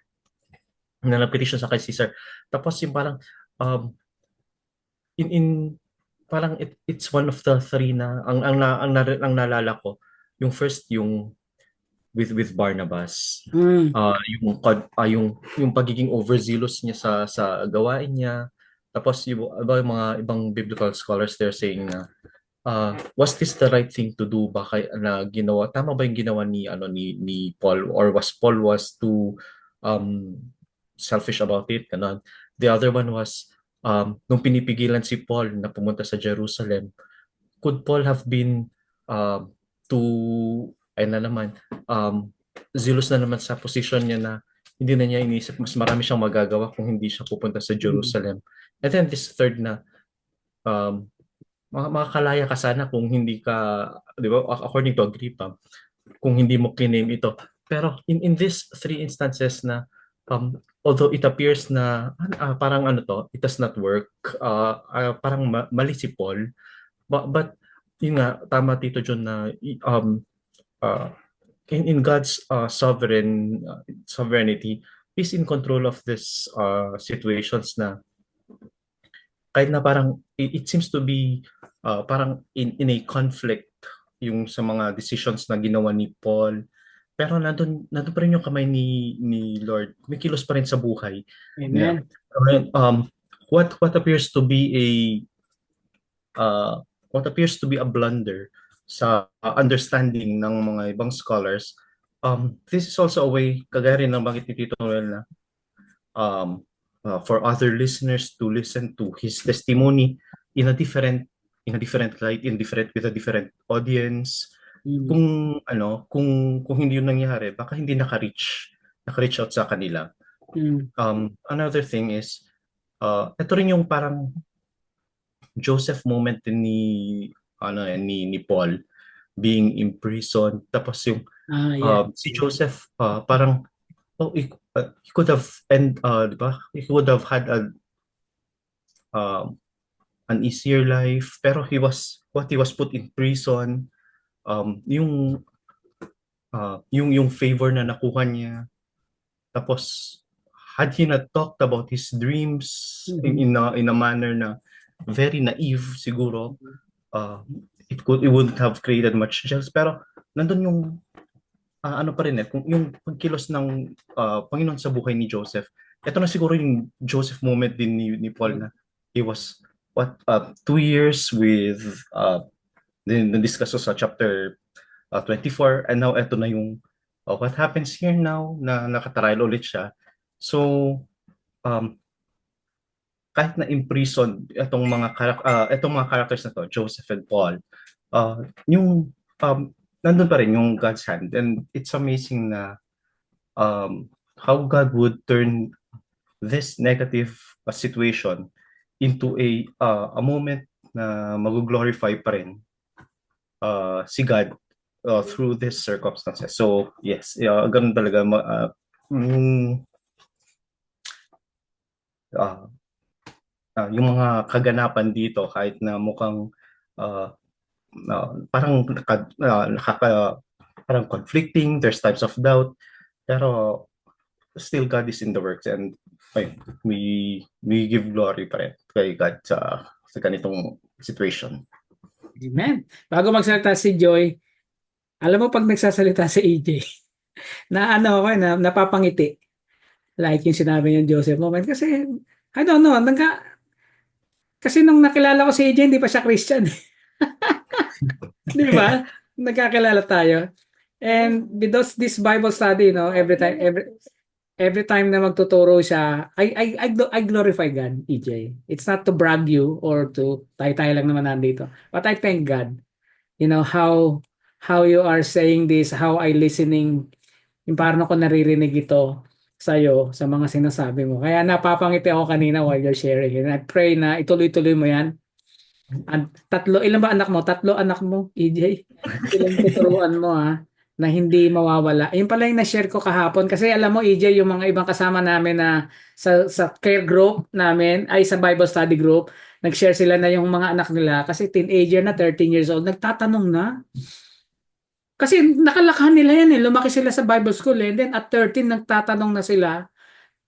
na nag-petition sa kay Caesar. Tapos yung parang um, in parang it's one of the three na ang naalala ko, yung first yung with Barnabas. Mm. Yung pagiging overzealous niya sa gawain niya. Tapos yung mga ibang biblical scholars, they're saying na was this the right thing to do ba na ginawa, tama ba yung ginawa ni Paul, or was too um selfish about it, ganun. The other one was nung pinipigilan si Paul na pumunta sa Jerusalem, could Paul have been too, ay na naman, zealous na naman sa position niya na hindi na niya iniisip mas marami siyang magagawa kung hindi siya pupunta sa Jerusalem. And then this third na um, makakalaya ka sana kung hindi ka, di ba, according to Agrippa, kung hindi mo kiname ito. Pero in these three instances na although it appears na parang ano to, it does not work, parang mali si Paul, but yun nga, tama Tito John na uh, in God's sovereignty, He's in control of this situations na kahit na parang it seems to be parang in a conflict yung sa mga decisions na ginawa ni Paul, pero nandun pa rin yung kamay ni Lord, kumikilos pa rin sa buhay niya. Amen. What appears to be a blunder sa understanding ng mga ibang scholars, this is also a way, kagaya rin ng bakit ni Tito Noel na for other listeners to listen to his testimony in a different light, with a different audience. Kung hindi yun nangyari, baka hindi naka-reach out sa kanila. Another thing is ito rin yung parang Joseph moment ni Paul being imprisoned, tapos yung si Joseph parang he could have diba? He would have had an easier life, pero he was put in prison, yung favor na nakuha niya, tapos had he not talked about his dreams in a manner na very naive siguro, it wouldn't have created much jealous. Pero nandun yung ano pa rin kung yung pagkilos ng Panginoon sa buhay ni Joseph. Ito na siguro yung Joseph moment din ni Paul na he was 2 years with na-discuss sa chapter 24, and now ito na yung what happens here now na nakatrial ulit siya. So kahit na imprison itong mga characters na to, Joseph and Paul, yung nandun pa rin yung God's hand, and it's amazing na how God would turn this negative situation into a moment na mag-glorify pa rin si God through these circumstances. So yes, ganun talaga yung mga kaganapan dito, kahit na mukhang parang parang conflicting, there's types of doubt, pero still God is in the works, and we give glory pa rin kay God sa ganitong situation. Amen. Bago magsalita si Joy, alam mo pag nagsasalita si AJ, na napapangiti. Like yung sinabi niya Joseph moment, kasi I don't know, kasi nung nakilala ko si AJ, hindi pa siya Christian. Di ba? Nagkakilala tayo. And with this Bible study, every time na magtuturo siya, I glorify God, EJ. It's not to brag you or to tayo lang naman nandito. But I thank God. You know, how you are saying this, how I listening, yung parang ako naririnig ito sa'yo, sa mga sinasabi mo. Kaya napapangiti ako kanina while you're sharing. And I pray na ituloy-tuloy mo yan. At ilan ba anak mo? 3 anak mo, EJ? Ilang tuturuan mo na hindi mawawala. Ayun pala yung na-share ko kahapon, kasi alam mo EJ, yung mga ibang kasama namin na sa care group namin, ay sa Bible study group, nag-share sila na yung mga anak nila, kasi teenager na, 13 years old, nagtatanong na. Kasi nakalakhan nila yan lumaki sila sa Bible school and then at 13 nagtatanong na sila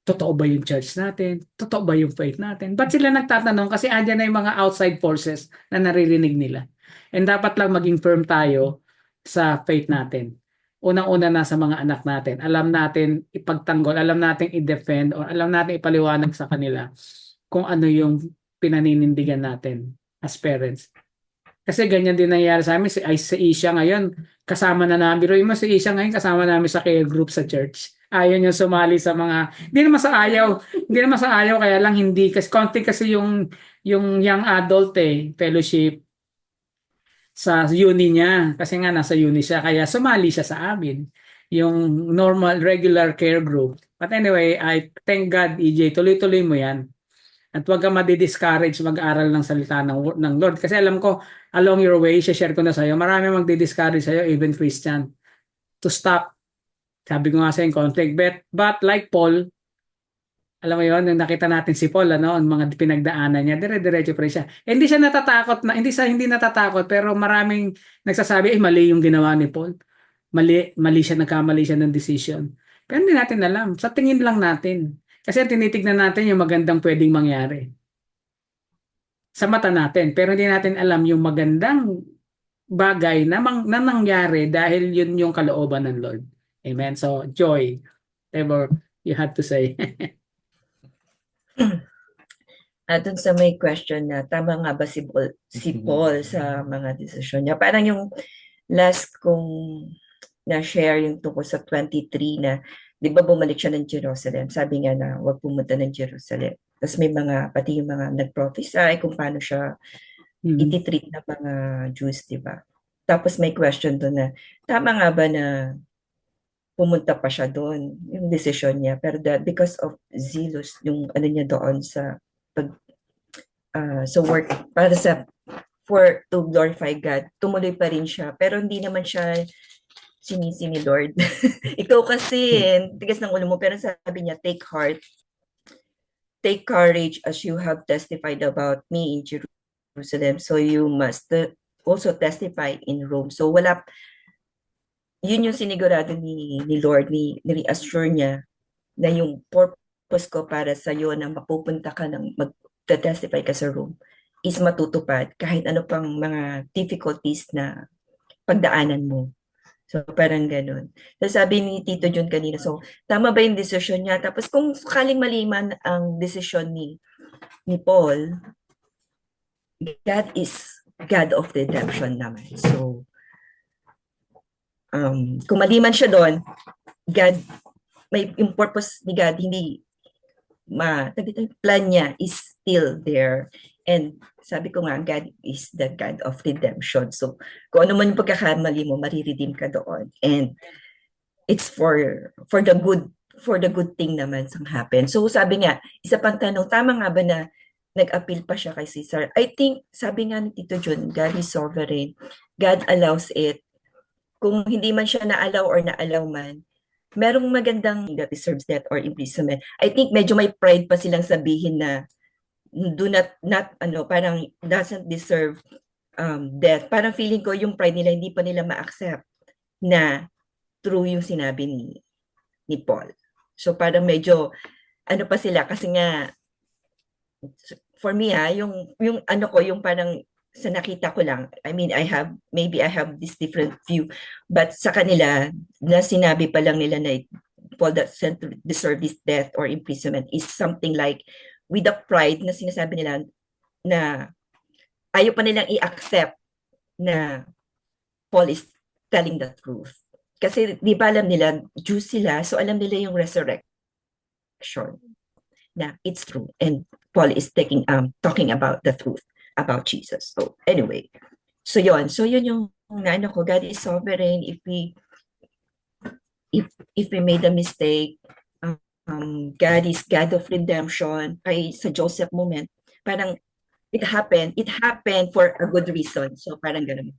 Totoo ba yung church natin? Totoo ba yung faith natin? Ba't sila nagtatanong? Kasi andyan na yung mga outside forces na naririnig nila. And dapat lang maging firm tayo sa faith natin. Unang-una na sa mga anak natin. Alam natin ipagtanggol, alam natin i-defend, or alam natin ipaliwanag sa kanila kung ano yung pinaninindigan natin as parents. Kasi ganyan din nangyayari sa amin. Si Isha ngayon, kasama na namin. Biruin mo, si Isha ngayon kasama namin sa care group sa church. Ayaw niya sumali sa mga, hindi naman sa ayaw, hindi naman sa ayaw, kaya lang hindi. Kasi konti kasi yung young adult fellowship sa uni niya. Kasi nga nasa uni siya, kaya sumali siya sa amin. Yung normal, regular care group. But anyway, I thank God, EJ, tuloy-tuloy mo yan. At huwag ka madi-discourage mag-aral ng salita ng Lord. Kasi alam ko, along your way, share ko na sa'yo, marami magdi-discourage sa'yo, even Christian, to stop. Sabi ko nga sa conflict. But like Paul, alam mo yon, nung nakita natin si Paul, ang mga pinagdaanan niya, dire-diretso pa rin siya. Hindi siya natatakot, hindi natatakot, pero maraming nagsasabi, mali yung ginawa ni Paul. Nagkamali siya ng decision. Pero hindi natin alam. Sa tingin lang natin. Kasi tinitignan natin yung magandang pwedeng mangyari sa mata natin. Pero hindi natin alam yung magandang bagay na nangyari dahil yun yung kalooban ng Lord. Amen. So, Joy, whatever you had to say. Dun sa may question na tama nga ba si Paul sa mga desisyon niya. Parang yung last kong na-share yung tungkol sa 23 na, di ba bumalik siya ng Jerusalem? Sabi nga na huwag pumunta ng Jerusalem. Tapos may pati yung mga nag-prophesy kung paano siya ititreat ng mga Jews, di ba? Tapos may question doon na, tama nga ba na pumunta pa siya doon, yung decision niya. Pero because of zealous, yung ano niya doon sa work, para to glorify God, tumuloy pa rin siya. Pero hindi naman siya sinisi ni Lord. Ikaw kasi, tigas ng ulo mo, pero sabi niya, take heart, take courage as you have testified about me in Jerusalem, so you must also testify in Rome. So yun yung sinigurado ni Lord, ni-reassure niya na yung purpose ko para sa iyo na mapupunta ka ng mag-testify ka sa Rome is matutupad kahit ano pang mga difficulties na pagdaanan mo. So, parang ganun. So, sabi ni Tito John kanina, so, tama ba yung decision niya? Tapos, kung sakaling mali man ang decision ni Paul, God is God of redemption naman. So, kung mali man siya doon, God, yung purpose ni God, plan niya is still there. And sabi ko nga, God is the God of redemption. So, kung ano man yung pagkakamali mo, mariredeem ka doon. And it's for the good thing naman sang happen. So, sabi nga, isa pang tanong, tama nga ba na nag-appeal pa siya kay Caesar? I think, sabi nga ni Tito John, God is sovereign. God allows it. Kung hindi man siya na-allow or na-allow man, merong magandang that deserves death or imprisonment. I think medyo may pride pa silang sabihin na parang doesn't deserve death. Parang feeling ko yung pride nila, hindi pa nila ma-accept na true yung sinabi ni Paul. So parang medyo, pa sila, kasi nga, for me yung parang sa nakita ko lang, I mean, maybe I have this different view, but sa kanila, na sinabi pa lang nila na Paul doesn't deserve this death or imprisonment is something like, with the pride na sinasabi nila na ayaw pa nilang i-accept na Paul is telling the truth. Kasi di ba alam nila, Jews sila, so alam nila yung resurrection na it's true. And Paul is talking about the truth about Jesus. So anyway, so yun yung ko, God is sovereign. If we made a mistake, God is God of redemption. Kay sa Joseph moment, parang it happened for a good reason. So parang ganun.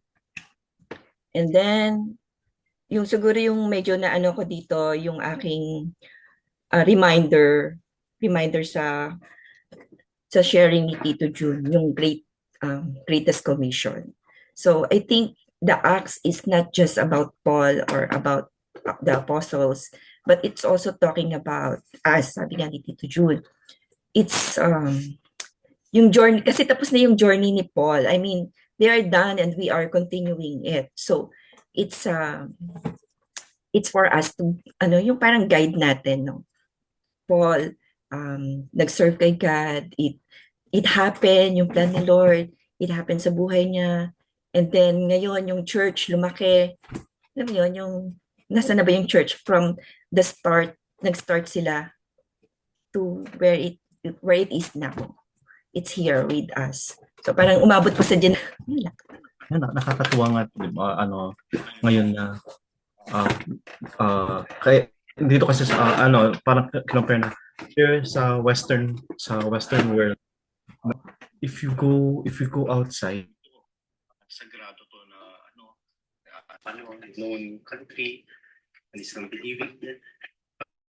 And then, yung siguro yung medyo na ko dito, yung aking reminder sa sharing ni Tito June, yung greatest commission. So I think the Acts is not just about Paul or about the apostles, but it's also talking about us, sabi nga ni Tito June. It's yung journey, kasi tapos na yung journey ni Paul. I mean, they are done and we are continuing it. So, it's for us to, yung parang guide natin, no? Paul, nag-serve kay God, it happened, yung plan ni Lord, it happened sa buhay niya, and then ngayon yung church lumaki, alam mo yun, yung, nasa na ba yung church from the start, nag-start sila to where it is now. It's here with us. So parang umabot pa sa yun lang. Yan, nakakatuwa nga, di ba, ngayon na, kaya, dito kasi sa, parang compare na, here sa western world, if you go outside, sagrado to na, known country, and Islam believing,